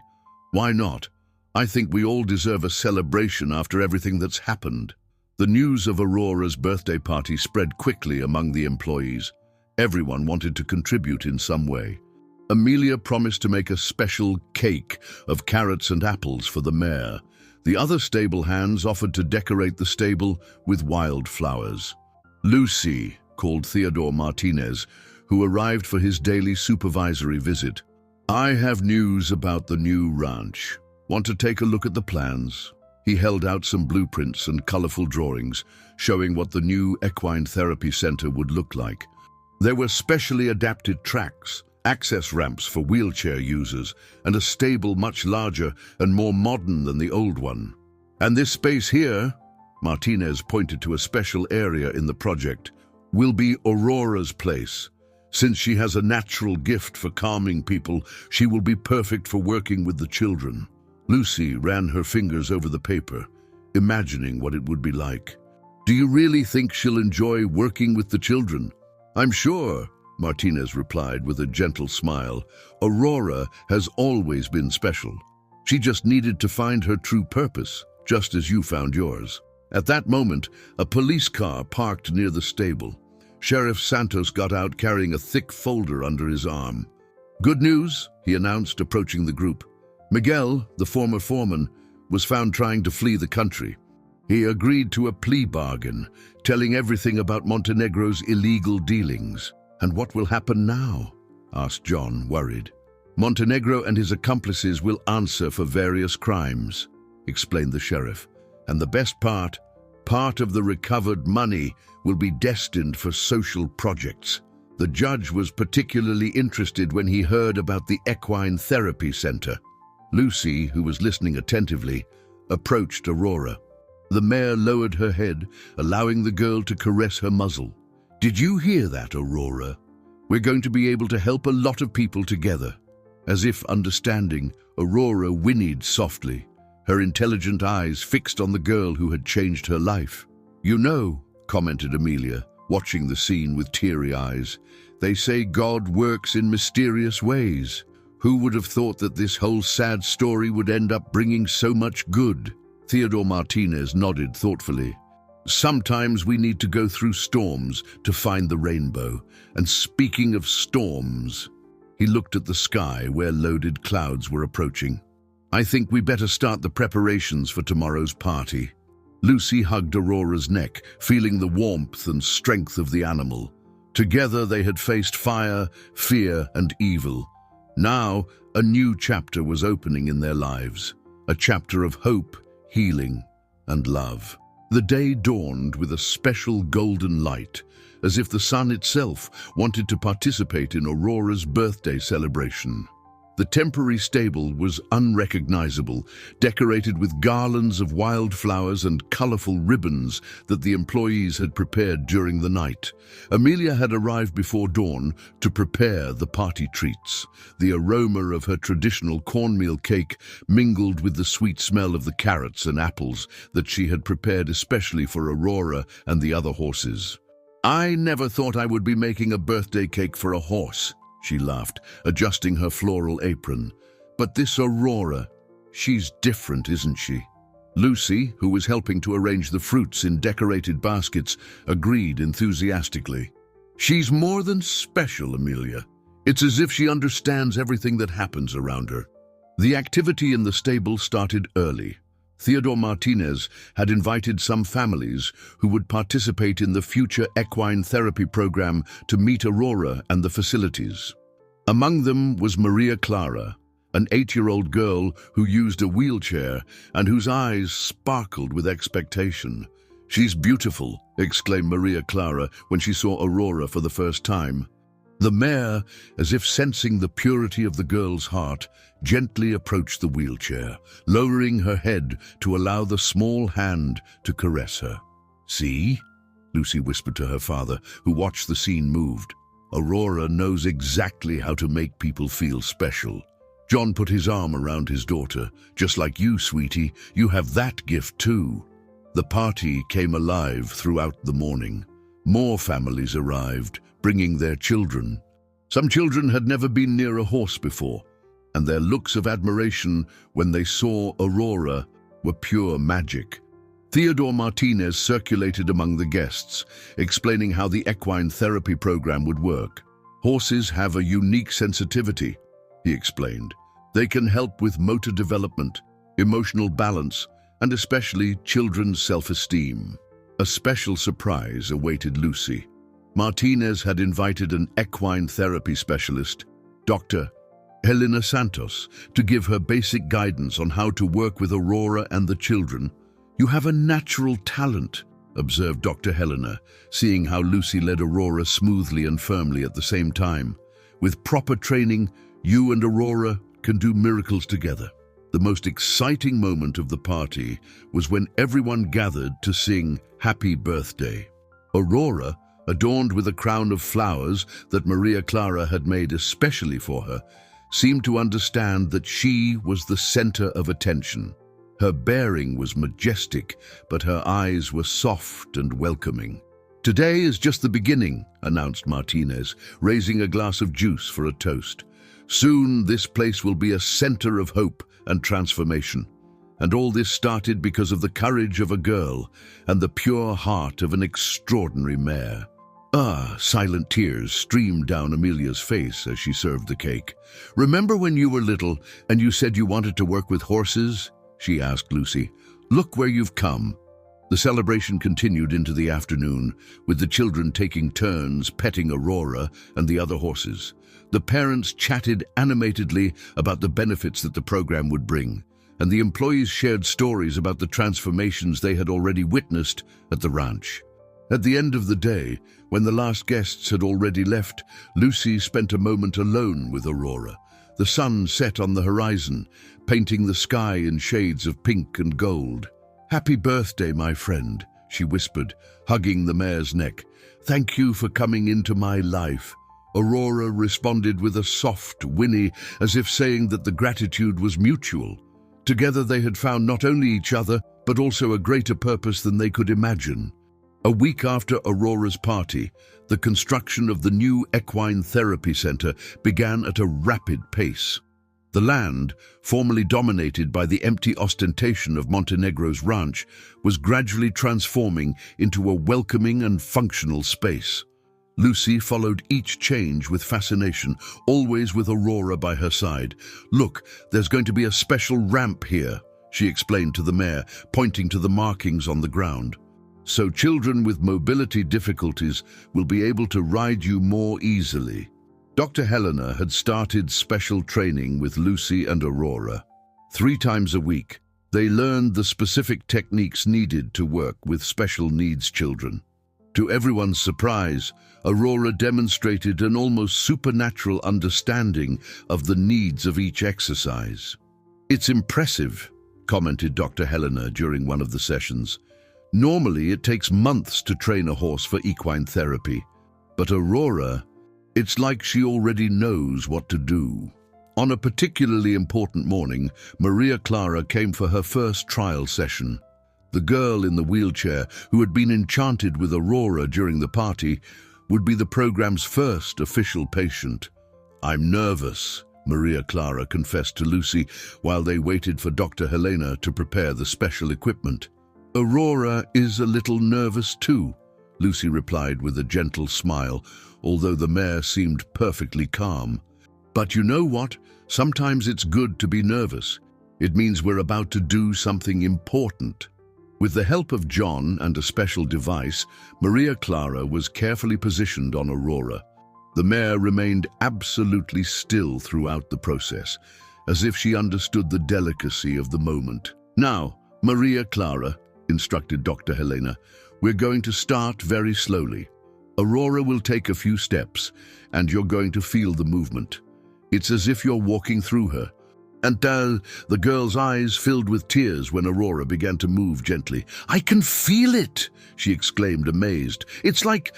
"Why not? I think we all deserve a celebration after everything that's happened." The news of Aurora's birthday party spread quickly among the employees. Everyone wanted to contribute in some way. Amelia promised to make a special cake of carrots and apples for the mare. The other stable hands offered to decorate the stable with wildflowers. "Lucy," called Theodore Martinez, who arrived for his daily supervisory visit. "I have news about the new ranch. Want to take a look at the plans?" He held out some blueprints and colorful drawings, showing what the new equine therapy center would look like. There were specially adapted tracks, access ramps for wheelchair users, and a stable much larger and more modern than the old one. "And this space here," Martinez pointed to a special area in the project, "will be Aurora's place. Since she has a natural gift for calming people, she will be perfect for working with the children." Lucy ran her fingers over the paper, imagining what it would be like. "Do you really think she'll enjoy working with the children?" "I'm sure," Martinez replied with a gentle smile. "Aurora has always been special. She just needed to find her true purpose, just as you found yours." At that moment, a police car parked near the stable. Sheriff Santos got out carrying a thick folder under his arm. "Good news," he announced, approaching the group. "Miguel, the former foreman, was found trying to flee the country. He agreed to a plea bargain, telling everything about Montenegro's illegal dealings." "And what will happen now?" asked John, worried. "Montenegro and his accomplices will answer for various crimes," explained the sheriff. "And the best part of the recovered money will be destined for social projects." The judge was particularly interested when he heard about the equine therapy center. Lucy, who was listening attentively, approached Aurora. The mare lowered her head, allowing the girl to caress her muzzle. "Did you hear that, Aurora? We're going to be able to help a lot of people together." As if understanding, Aurora whinnied softly, her intelligent eyes fixed on the girl who had changed her life. "You know," commented Amelia, watching the scene with teary eyes, "they say God works in mysterious ways. Who would have thought that this whole sad story would end up bringing so much good?" Theodore Martinez nodded thoughtfully. "Sometimes we need to go through storms to find the rainbow. And speaking of storms..." He looked at the sky where loaded clouds were approaching. "I think we better start the preparations for tomorrow's party." Lucy hugged Aurora's neck, feeling the warmth and strength of the animal. Together they had faced fire, fear, and evil. Now, a new chapter was opening in their lives, a chapter of hope, healing, and love. The day dawned with a special golden light, as if the sun itself wanted to participate in Aurora's birthday celebration. The temporary stable was unrecognizable, decorated with garlands of wildflowers and colorful ribbons that the employees had prepared during the night. Amelia had arrived before dawn to prepare the party treats. The aroma of her traditional cornmeal cake mingled with the sweet smell of the carrots and apples that she had prepared especially for Aurora and the other horses. "I never thought I would be making a birthday cake for a horse," she laughed, adjusting her floral apron. "But this Aurora, she's different, isn't she?" Lucy, who was helping to arrange the fruits in decorated baskets, agreed enthusiastically. "She's more than special, Amelia. It's as if she understands everything that happens around her." The activity in the stable started early. Theodore Martinez had invited some families who would participate in the future equine therapy program to meet Aurora and the facilities. Among them was Maria Clara, an 8-year-old girl who used a wheelchair and whose eyes sparkled with expectation. "She's beautiful," exclaimed Maria Clara when she saw Aurora for the first time. The mare, as if sensing the purity of the girl's heart, gently approached the wheelchair, lowering her head to allow the small hand to caress her. "See?" Lucy whispered to her father, who watched the scene moved. "Aurora knows exactly how to make people feel special." John put his arm around his daughter. "Just like you, sweetie, you have that gift too." The party came alive throughout the morning. More families arrived, bringing their children. Some children had never been near a horse before, and their looks of admiration when they saw Aurora were pure magic. Theodore Martinez circulated among the guests, explaining how the equine therapy program would work. "Horses have a unique sensitivity," he explained. "They can help with motor development, emotional balance, and especially children's self-esteem." A special surprise awaited Lucy. Martinez had invited an equine therapy specialist, Dr. Helena Santos, to give her basic guidance on how to work with Aurora and the children. "You have a natural talent," observed Dr. Helena, seeing how Lucy led Aurora smoothly and firmly at the same time. "With proper training, you and Aurora can do miracles together." The most exciting moment of the party was when everyone gathered to sing Happy Birthday. Aurora, adorned with a crown of flowers that Maria Clara had made especially for her, seemed to understand that she was the center of attention. Her bearing was majestic, but her eyes were soft and welcoming. "Today is just the beginning," announced Martinez, raising a glass of juice for a toast. "Soon this place will be a center of hope and transformation. And all this started because of the courage of a girl and the pure heart of an extraordinary mare." Silent tears streamed down Amelia's face as she served the cake. "Remember when you were little and you said you wanted to work with horses?" she asked Lucy. "Look where you've come." The celebration continued into the afternoon, with the children taking turns petting Aurora and the other horses. The parents chatted animatedly about the benefits that the program would bring, and the employees shared stories about the transformations they had already witnessed at the ranch. At the end of the day, when the last guests had already left, Lucy spent a moment alone with Aurora. The sun set on the horizon, painting the sky in shades of pink and gold. "Happy birthday, my friend," she whispered, hugging the mare's neck. "Thank you for coming into my life." Aurora responded with a soft whinny, as if saying that the gratitude was mutual. Together they had found not only each other, but also a greater purpose than they could imagine. A week after Aurora's party, the construction of the new Equine Therapy Center began at a rapid pace. The land, formerly dominated by the empty ostentation of Montenegro's ranch, was gradually transforming into a welcoming and functional space. Lucy followed each change with fascination, always with Aurora by her side. "Look, there's going to be a special ramp here," she explained to the mare, pointing to the markings on the ground. "So children with mobility difficulties will be able to ride you more easily." Dr. Helena had started special training with Lucy and Aurora. 3 times a week, they learned the specific techniques needed to work with special needs children. To everyone's surprise, Aurora demonstrated an almost supernatural understanding of the needs of each exercise. "It's impressive," commented Dr. Helena during one of the sessions. "Normally, it takes months to train a horse for equine therapy, but Aurora, it's like she already knows what to do." On a particularly important morning, Maria Clara came for her first trial session. The girl in the wheelchair, who had been enchanted with Aurora during the party, would be the program's first official patient. "I'm nervous," Maria Clara confessed to Lucy while they waited for Dr. Helena to prepare the special equipment. "Aurora is a little nervous too," Lucy replied with a gentle smile, although the mare seemed perfectly calm. "But you know what? Sometimes it's good to be nervous. It means we're about to do something important." With the help of John and a special device, Maria Clara was carefully positioned on Aurora. The mare remained absolutely still throughout the process, as if she understood the delicacy of the moment. "Now, Maria Clara," instructed Dr. Helena, "we're going to start very slowly. Aurora will take a few steps, and you're going to feel the movement. It's as if you're walking through her." And the girl's eyes filled with tears when Aurora began to move gently. "I can feel it!" she exclaimed, amazed. "It's like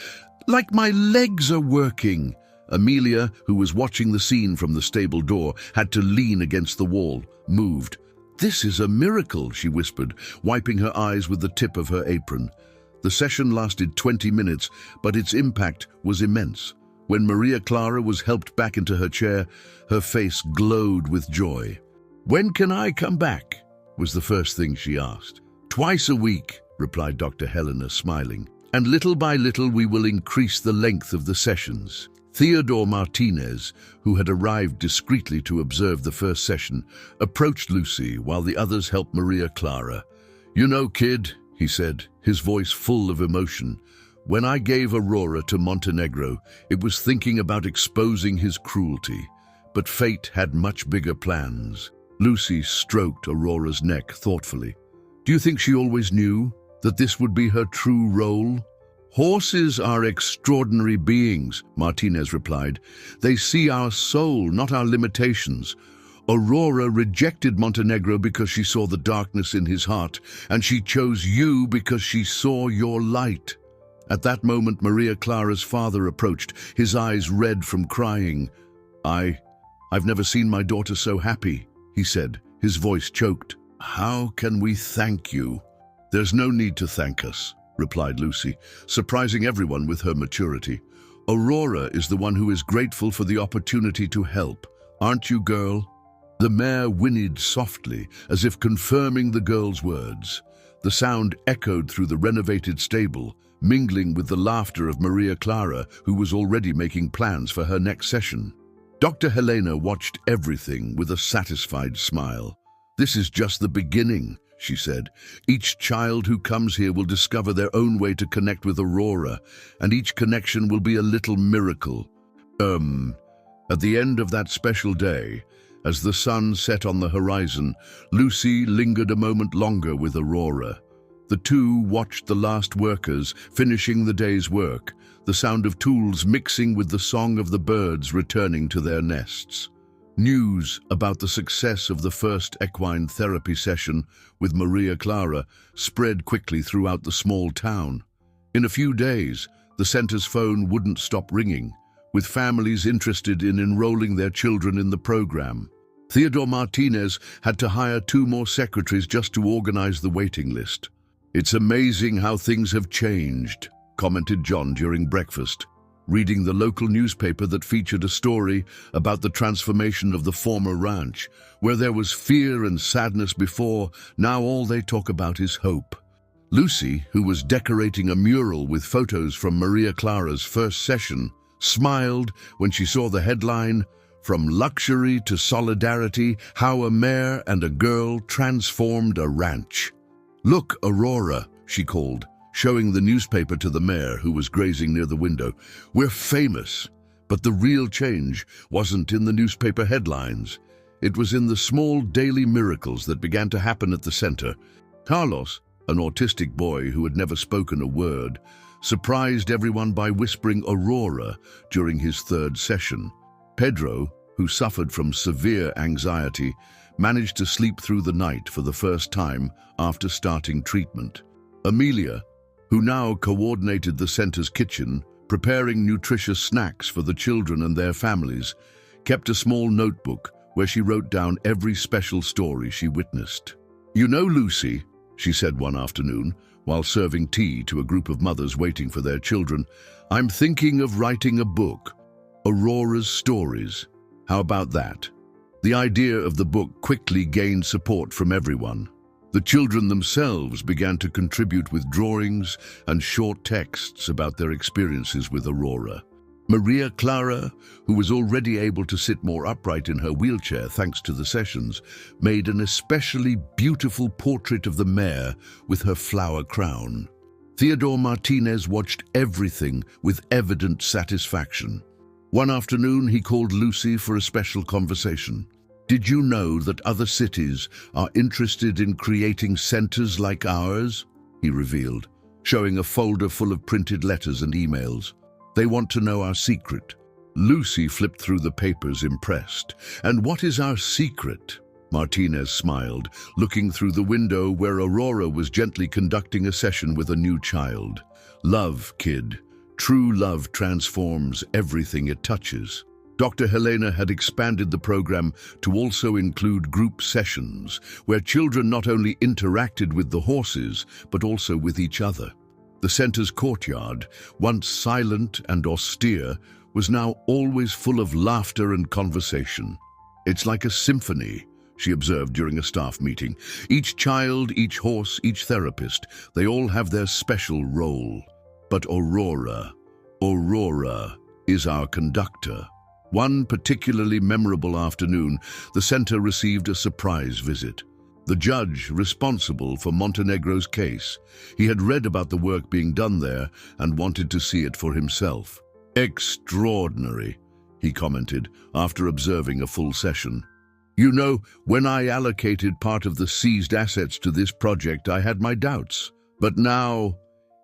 my legs are working." Amelia, who was watching the scene from the stable door, had to lean against the wall, moved. "This is a miracle," she whispered, wiping her eyes with the tip of her apron. The session lasted 20 minutes, but its impact was immense. When Maria Clara was helped back into her chair, her face glowed with joy. "When can I come back?" was the first thing she asked. "Twice a week," replied Dr. Helena, smiling. "And little by little we will increase the length of the sessions." Theodore Martinez, who had arrived discreetly to observe the first session, approached Lucy while the others helped Maria Clara. "You know, kid," he said, his voice full of emotion, "when I gave Aurora to Montenegro, it was thinking about exposing his cruelty. But fate had much bigger plans." Lucy stroked Aurora's neck thoughtfully. "Do you think she always knew that this would be her true role?" "Horses are extraordinary beings," Martinez replied. "They see our soul, not our limitations. Aurora rejected Montenegro because she saw the darkness in his heart, and she chose you because she saw your light." At that moment, Maria Clara's father approached, his eyes red from crying. I've never seen my daughter so happy," he said, his voice choked. "How can we thank you?" "There's no need to thank us," replied Lucy, surprising everyone with her maturity. "Aurora is the one who is grateful for the opportunity to help. Aren't you, girl?" The mare whinnied softly, as if confirming the girl's words. The sound echoed through the renovated stable, mingling with the laughter of Maria Clara, who was already making plans for her next session. Dr. Helena watched everything with a satisfied smile. "This is just the beginning," she said. "Each child who comes here will discover their own way to connect with Aurora, and each connection will be a little miracle." At the end of that special day, as the sun set on the horizon, Lucy lingered a moment longer with Aurora. The two watched the last workers finishing the day's work, the sound of tools mixing with the song of the birds returning to their nests. News about the success of the first equine therapy session with Maria Clara spread quickly throughout the small town. In a few days, the center's phone wouldn't stop ringing, with families interested in enrolling their children in the program. Theodore Martinez had to hire 2 more secretaries just to organize the waiting list. "It's amazing how things have changed," commented John during breakfast, reading the local newspaper that featured a story about the transformation of the former ranch. Where there was fear and sadness before, now all they talk about is hope. Lucy, who was decorating a mural with photos from Maria Clara's first session, smiled when she saw the headline, "From Luxury to Solidarity, How a Mayor and a Girl Transformed a Ranch." "Look, Aurora," she called, showing the newspaper to the mayor who was grazing near the window. "We're famous." But the real change wasn't in the newspaper headlines. It was in the small daily miracles that began to happen at the center. Carlos, an autistic boy who had never spoken a word, surprised everyone by whispering Aurora during his third session. Pedro, who suffered from severe anxiety, managed to sleep through the night for the first time after starting treatment. Amelia, who now coordinated the center's kitchen, preparing nutritious snacks for the children and their families, kept a small notebook where she wrote down every special story she witnessed. "You know, Lucy," she said one afternoon, while serving tea to a group of mothers waiting for their children, "I'm thinking of writing a book, Aurora's Stories. How about that?" The idea of the book quickly gained support from everyone. The children themselves began to contribute with drawings and short texts about their experiences with Aurora. Maria Clara, who was already able to sit more upright in her wheelchair thanks to the sessions, made an especially beautiful portrait of the mayor with her flower crown. Theodore Martinez watched everything with evident satisfaction. One afternoon, he called Lucy for a special conversation. "Did you know that other cities are interested in creating centers like ours?" he revealed, showing a folder full of printed letters and emails. "They want to know our secret." Lucy flipped through the papers, impressed. "And what is our secret?" Martinez smiled, looking through the window where Aurora was gently conducting a session with a new child. "Love, kid. True love transforms everything it touches." Dr. Helena had expanded the program to also include group sessions, where children not only interacted with the horses, but also with each other. The center's courtyard, once silent and austere, was now always full of laughter and conversation. "It's like a symphony," she observed during a staff meeting. "Each child, each horse, each therapist, they all have their special role. But Aurora is our conductor." One particularly memorable afternoon, the center received a surprise visit. The judge responsible for Montenegro's case. He had read about the work being done there and wanted to see it for himself. "Extraordinary," he commented after observing a full session. "You know, when I allocated part of the seized assets to this project, I had my doubts. But now..."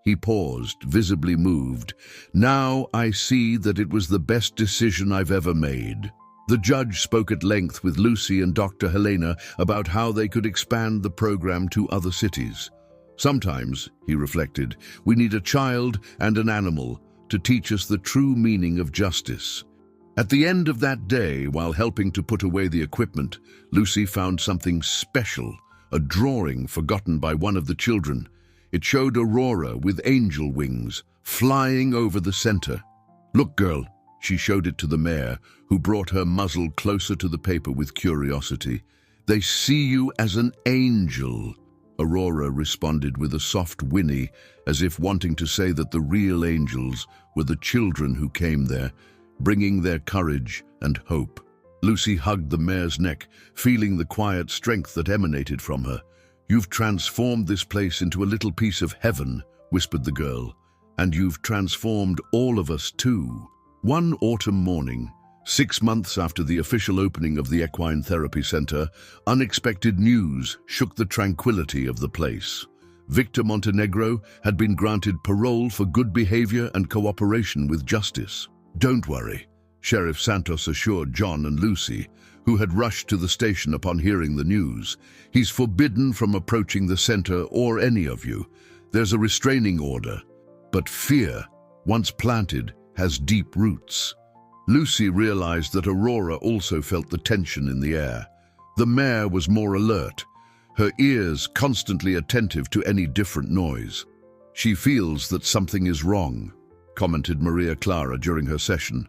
He paused, visibly moved. "Now I see that it was the best decision I've ever made." The judge spoke at length with Lucy and Dr. Helena about how they could expand the program to other cities. "Sometimes," he reflected, "we need a child and an animal to teach us the true meaning of justice." At the end of that day, while helping to put away the equipment, Lucy found something special, a drawing forgotten by one of the children. It showed Aurora with angel wings, flying over the center. "Look, girl," she showed it to the mayor, who brought her muzzle closer to the paper with curiosity. "They see you as an angel." Aurora responded with a soft whinny, as if wanting to say that the real angels were the children who came there, bringing their courage and hope. Lucy hugged the mayor's neck, feeling the quiet strength that emanated from her. "You've transformed this place into a little piece of heaven," whispered the girl, "and you've transformed all of us too." One autumn morning, 6 months after the official opening of the Equine Therapy Center, unexpected news shook the tranquility of the place. Victor Montenegro had been granted parole for good behavior and cooperation with justice. "Don't worry," Sheriff Santos assured John and Lucy, who had rushed to the station upon hearing the news. "He's forbidden from approaching the center or any of you. There's a restraining order. But fear, once planted, has deep roots." Lucy realized that Aurora also felt the tension in the air. The mare was more alert, her ears constantly attentive to any different noise. "She feels that something is wrong," commented Maria Clara during her session.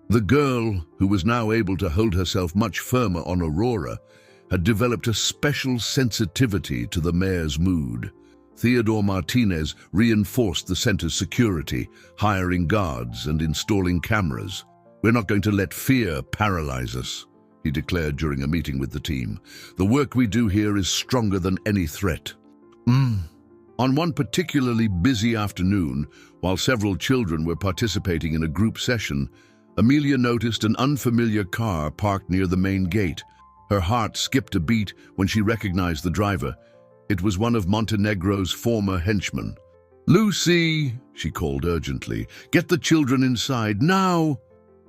The girl, who was now able to hold herself much firmer on Aurora, had developed a special sensitivity to the mare's mood. Theodore Martinez reinforced the center's security, hiring guards and installing cameras. "We're not going to let fear paralyze us," he declared during a meeting with the team. "The work we do here is stronger than any threat." On one particularly busy afternoon, while several children were participating in a group session, Amelia noticed an unfamiliar car parked near the main gate. Her heart skipped a beat when she recognized the driver. It was one of Montenegro's former henchmen. "Lucy," she called urgently, "get the children inside, now!"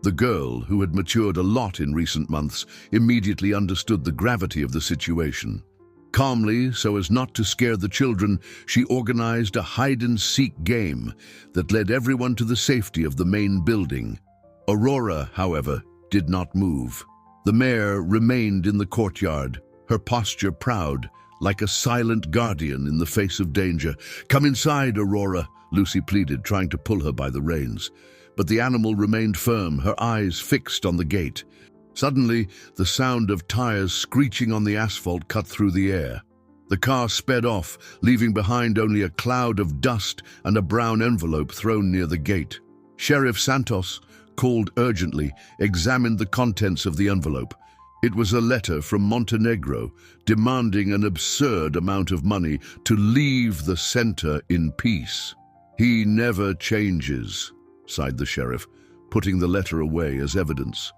The girl, who had matured a lot in recent months, immediately understood the gravity of the situation. Calmly, so as not to scare the children, she organized a hide-and-seek game that led everyone to the safety of the main building. Aurora, however, did not move. The mare remained in the courtyard, her posture proud, like a silent guardian in the face of danger. "Come inside, Aurora," Lucy pleaded, trying to pull her by the reins. But the animal remained firm, her eyes fixed on the gate. Suddenly, the sound of tires screeching on the asphalt cut through the air. The car sped off, leaving behind only a cloud of dust and a brown envelope thrown near the gate. Sheriff Santos, called urgently, examined the contents of the envelope. It was a letter from Montenegro demanding an absurd amount of money to leave the center in peace. "He never changes," sighed the sheriff, putting the letter away as evidence.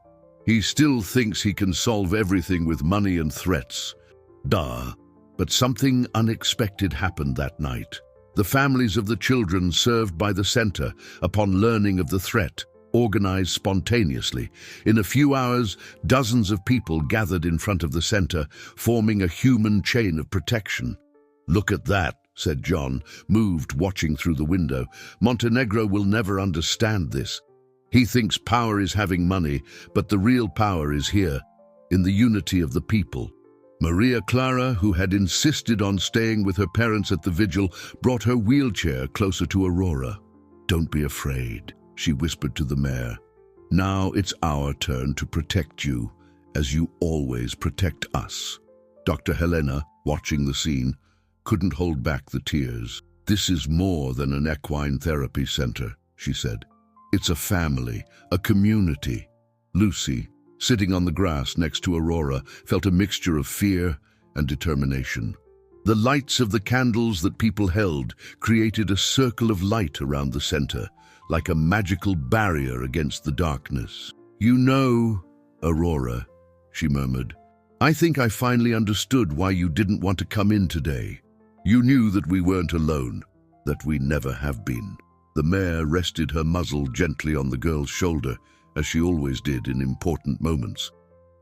"He still thinks he can solve everything with money and threats." Duh. But something unexpected happened that night. The families of the children served by the center, upon learning of the threat, organized spontaneously. In a few hours, dozens of people gathered in front of the center, forming a human chain of protection. "Look at that," said John, moved, watching through the window. "Montenegro will never understand this. He thinks power is having money, but the real power is here, in the unity of the people." Maria Clara, who had insisted on staying with her parents at the vigil, brought her wheelchair closer to Aurora. "Don't be afraid," she whispered to the mare. "Now it's our turn to protect you, as you always protect us." Dr. Helena, watching the scene, couldn't hold back the tears. "This is more than an equine therapy center," she said. "It's a family, a community." Lucy, sitting on the grass next to Aurora, felt a mixture of fear and determination. The lights of the candles that people held created a circle of light around the center, like a magical barrier against the darkness. "You know, Aurora," she murmured, "I think I finally understood why you didn't want to come in today. You knew that we weren't alone, that we never have been." The mare rested her muzzle gently on the girl's shoulder, as she always did in important moments.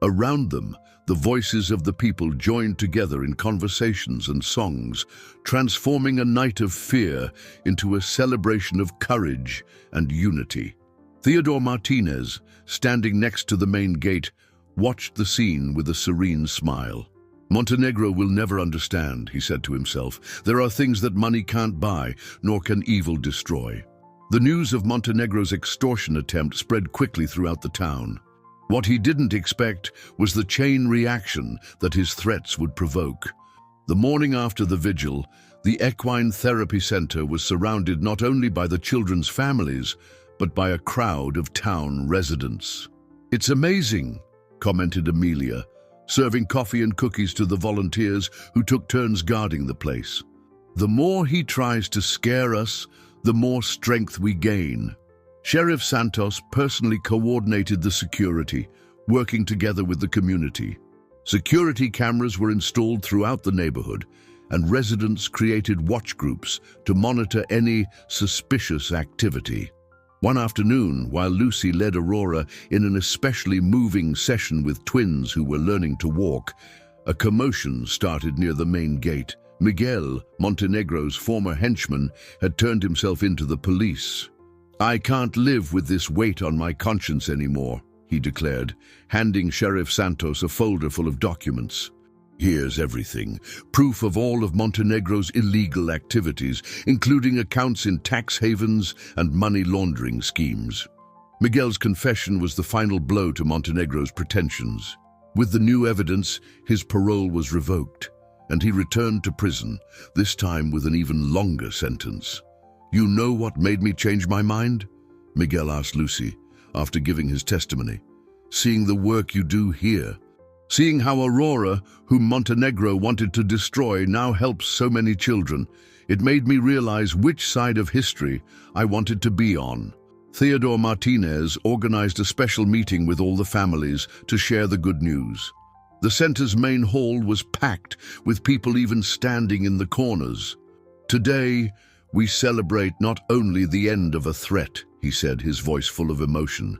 Around them, the voices of the people joined together in conversations and songs, transforming a night of fear into a celebration of courage and unity. Theodore Martinez, standing next to the main gate, watched the scene with a serene smile. "Montenegro will never understand," he said to himself. "There are things that money can't buy, nor can evil destroy." The news of Montenegro's extortion attempt spread quickly throughout the town. What he didn't expect was the chain reaction that his threats would provoke. The morning after the vigil, the Equine Therapy Center was surrounded not only by the children's families, but by a crowd of town residents. "It's amazing," commented Amelia, serving coffee and cookies to the volunteers who took turns guarding the place. "The more he tries to scare us, the more strength we gain." Sheriff Santos personally coordinated the security, working together with the community. Security cameras were installed throughout the neighborhood, and residents created watch groups to monitor any suspicious activity. One afternoon, while Lucy led Aurora in an especially moving session with twins who were learning to walk, a commotion started near the main gate. Miguel, Montenegro's former henchman, had turned himself into the police. "I can't live with this weight on my conscience anymore," he declared, handing Sheriff Santos a folder full of documents. "Here's everything. Proof of all of Montenegro's illegal activities, including accounts in tax havens and money laundering schemes." Miguel's confession was the final blow to Montenegro's pretensions. With the new evidence, his parole was revoked. and he returned to prison, this time with an even longer sentence. "You know what made me change my mind?" Miguel asked Lucy, after giving his testimony. "Seeing the work you do here. Seeing how Aurora, whom Montenegro wanted to destroy, now helps so many children. It made me realize which side of history I wanted to be on." Theodore Martinez organized a special meeting with all the families to share the good news. The center's main hall was packed, with people even standing in the corners. "Today, we celebrate not only the end of a threat," he said, his voice full of emotion.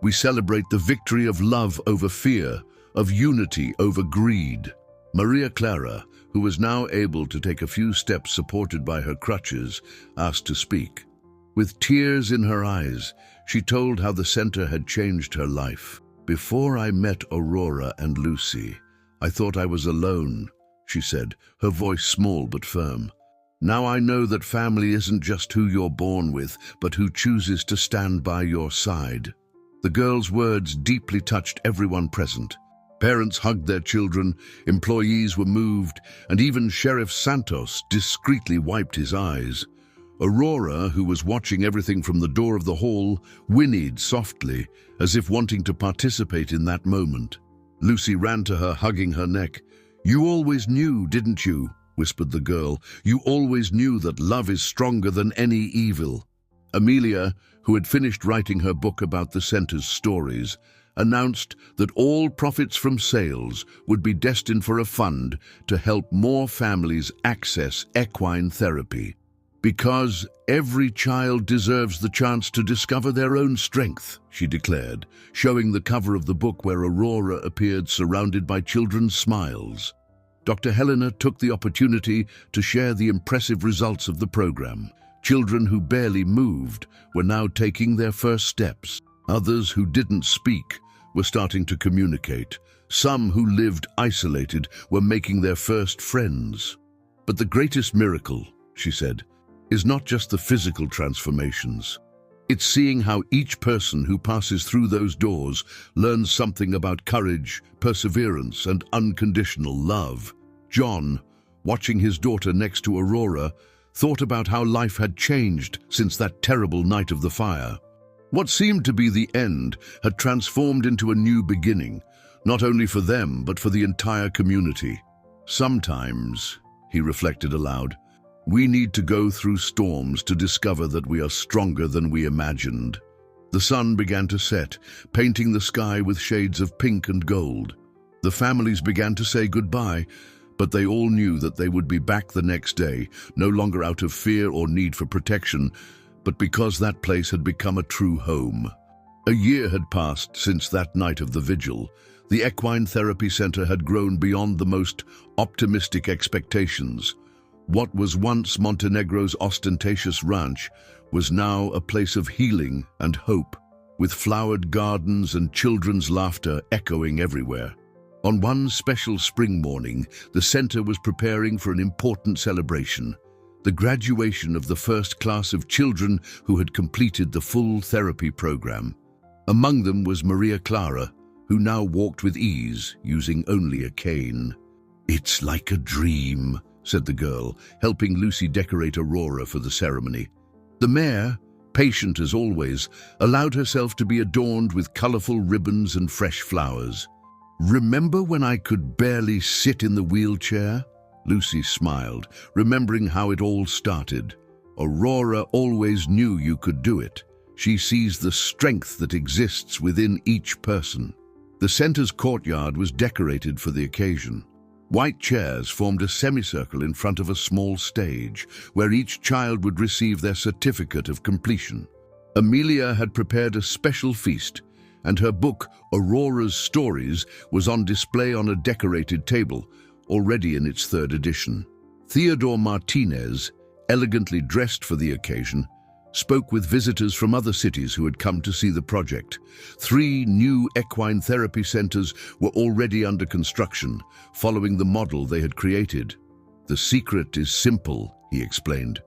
"We celebrate the victory of love over fear, of unity over greed." Maria Clara, who was now able to take a few steps supported by her crutches, asked to speak. With tears in her eyes, she told how the center had changed her life. "Before I met Aurora and Lucy, I thought I was alone," she said, her voice small but firm. "Now I know that family isn't just who you're born with, but who chooses to stand by your side." The girl's words deeply touched everyone present. Parents hugged their children, employees were moved, and even Sheriff Santos discreetly wiped his eyes. Aurora, who was watching everything from the door of the hall, whinnied softly, as if wanting to participate in that moment. Lucy ran to her, hugging her neck. "You always knew, didn't you?" whispered the girl. "You always knew that love is stronger than any evil." Amelia, who had finished writing her book about the center's stories, announced that all profits from sales would be destined for a fund to help more families access equine therapy. "Because every child deserves the chance to discover their own strength," she declared, showing the cover of the book where Aurora appeared surrounded by children's smiles. Dr. Helena took the opportunity to share the impressive results of the program. Children who barely moved were now taking their first steps. Others who didn't speak were starting to communicate. Some who lived isolated were making their first friends. "But the greatest miracle," she said, "is not just the physical transformations. It's seeing how each person who passes through those doors learns something about courage, perseverance, and unconditional love." John, watching his daughter next to Aurora, thought about how life had changed since that terrible night of the fire. What seemed to be the end had transformed into a new beginning, not only for them, but for the entire community. "Sometimes," he reflected aloud, "we need to go through storms to discover that we are stronger than we imagined." The sun began to set, painting the sky with shades of pink and gold. The families began to say goodbye, but they all knew that they would be back the next day, no longer out of fear or need for protection, but because that place had become a true home. A year had passed since that night of the vigil. The Equine Therapy Center had grown beyond the most optimistic expectations. What was once Montenegro's ostentatious ranch was now a place of healing and hope, with flowered gardens and children's laughter echoing everywhere. On one special spring morning, the center was preparing for an important celebration: the graduation of the first class of children who had completed the full therapy program. Among them was Maria Clara, who now walked with ease, using only a cane. "It's like a dream," said the girl, helping Lucy decorate Aurora for the ceremony. The mare, patient as always, allowed herself to be adorned with colorful ribbons and fresh flowers. "Remember when I could barely sit in the wheelchair?" Lucy smiled, remembering how it all started. "Aurora always knew you could do it. She sees the strength that exists within each person." The center's courtyard was decorated for the occasion. White chairs formed a semicircle in front of a small stage, where each child would receive their certificate of completion. Amelia had prepared a special feast, and her book, Aurora's Stories, was on display on a decorated table, already in its third edition. Theodore Martinez, elegantly dressed for the occasion, spoke with visitors from other cities who had come to see the project. 3 new equine therapy centers were already under construction, following the model they had created. "The secret is simple," he explained.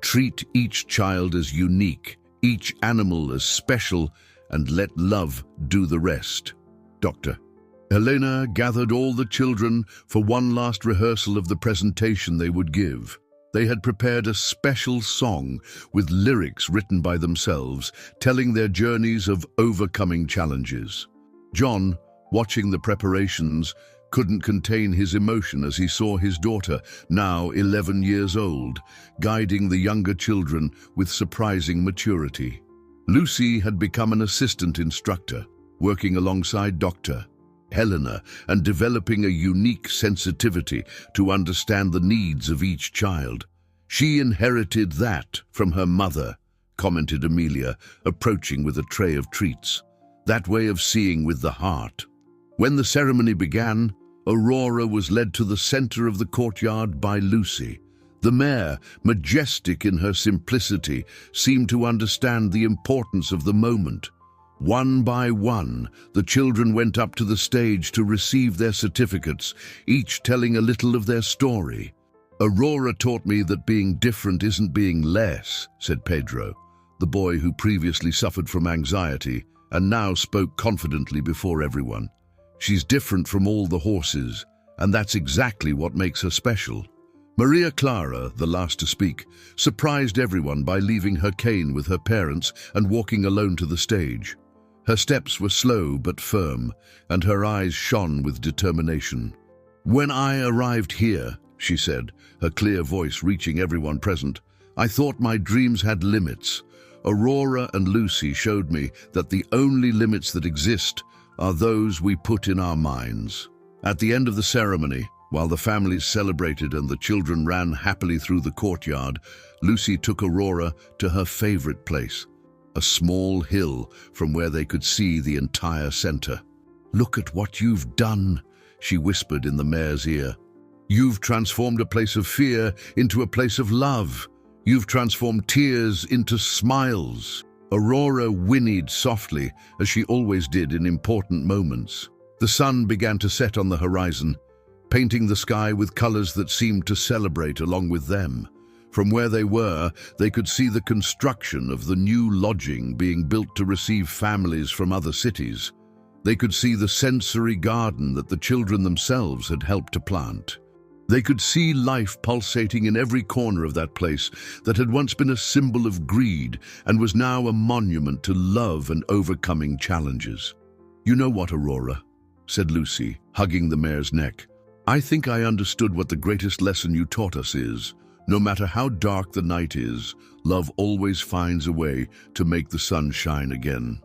"Treat each child as unique, each animal as special, and let love do the rest." "Doctor," Helena gathered all the children for one last rehearsal of the presentation they would give. They had prepared a special song with lyrics written by themselves, telling their journeys of overcoming challenges. John, watching the preparations, couldn't contain his emotion as he saw his daughter, now 11 years old, guiding the younger children with surprising maturity. Lucy had become an assistant instructor, working alongside Dr. Helena and developing a unique sensitivity to understand the needs of each child. She inherited that from her mother, commented Amelia, approaching with a tray of treats. That way of seeing with the heart. When the ceremony began, Aurora was led to the center of the courtyard by Lucy. The mare, majestic in her simplicity, seemed to understand the importance of the moment. One by one, the children went up to the stage to receive their certificates, each telling a little of their story. "Aurora taught me that being different isn't being less," said Pedro, the boy who previously suffered from anxiety and now spoke confidently before everyone. "She's different from all the horses, and that's exactly what makes her special." Maria Clara, the last to speak, surprised everyone by leaving her cane with her parents and walking alone to the stage. Her steps were slow but firm, and her eyes shone with determination. "When I arrived here," she said, her clear voice reaching everyone present, "I thought my dreams had limits. Aurora and Lucy showed me that the only limits that exist are those we put in our minds." At the end of the ceremony, while the families celebrated and the children ran happily through the courtyard, Lucy took Aurora to her favorite place, a small hill from where they could see the entire center. "Look at what you've done," she whispered in the mare's ear. "You've transformed a place of fear into a place of love. You've transformed tears into smiles." Aurora whinnied softly, as she always did in important moments. The sun began to set on the horizon, painting the sky with colors that seemed to celebrate along with them. From where they were, they could see the construction of the new lodging being built to receive families from other cities. They could see the sensory garden that the children themselves had helped to plant. They could see life pulsating in every corner of that place that had once been a symbol of greed and was now a monument to love and overcoming challenges. "You know what, Aurora?" said Lucy, hugging the mare's neck. "I think I understood what the greatest lesson you taught us is. No matter how dark the night is, love always finds a way to make the sun shine again."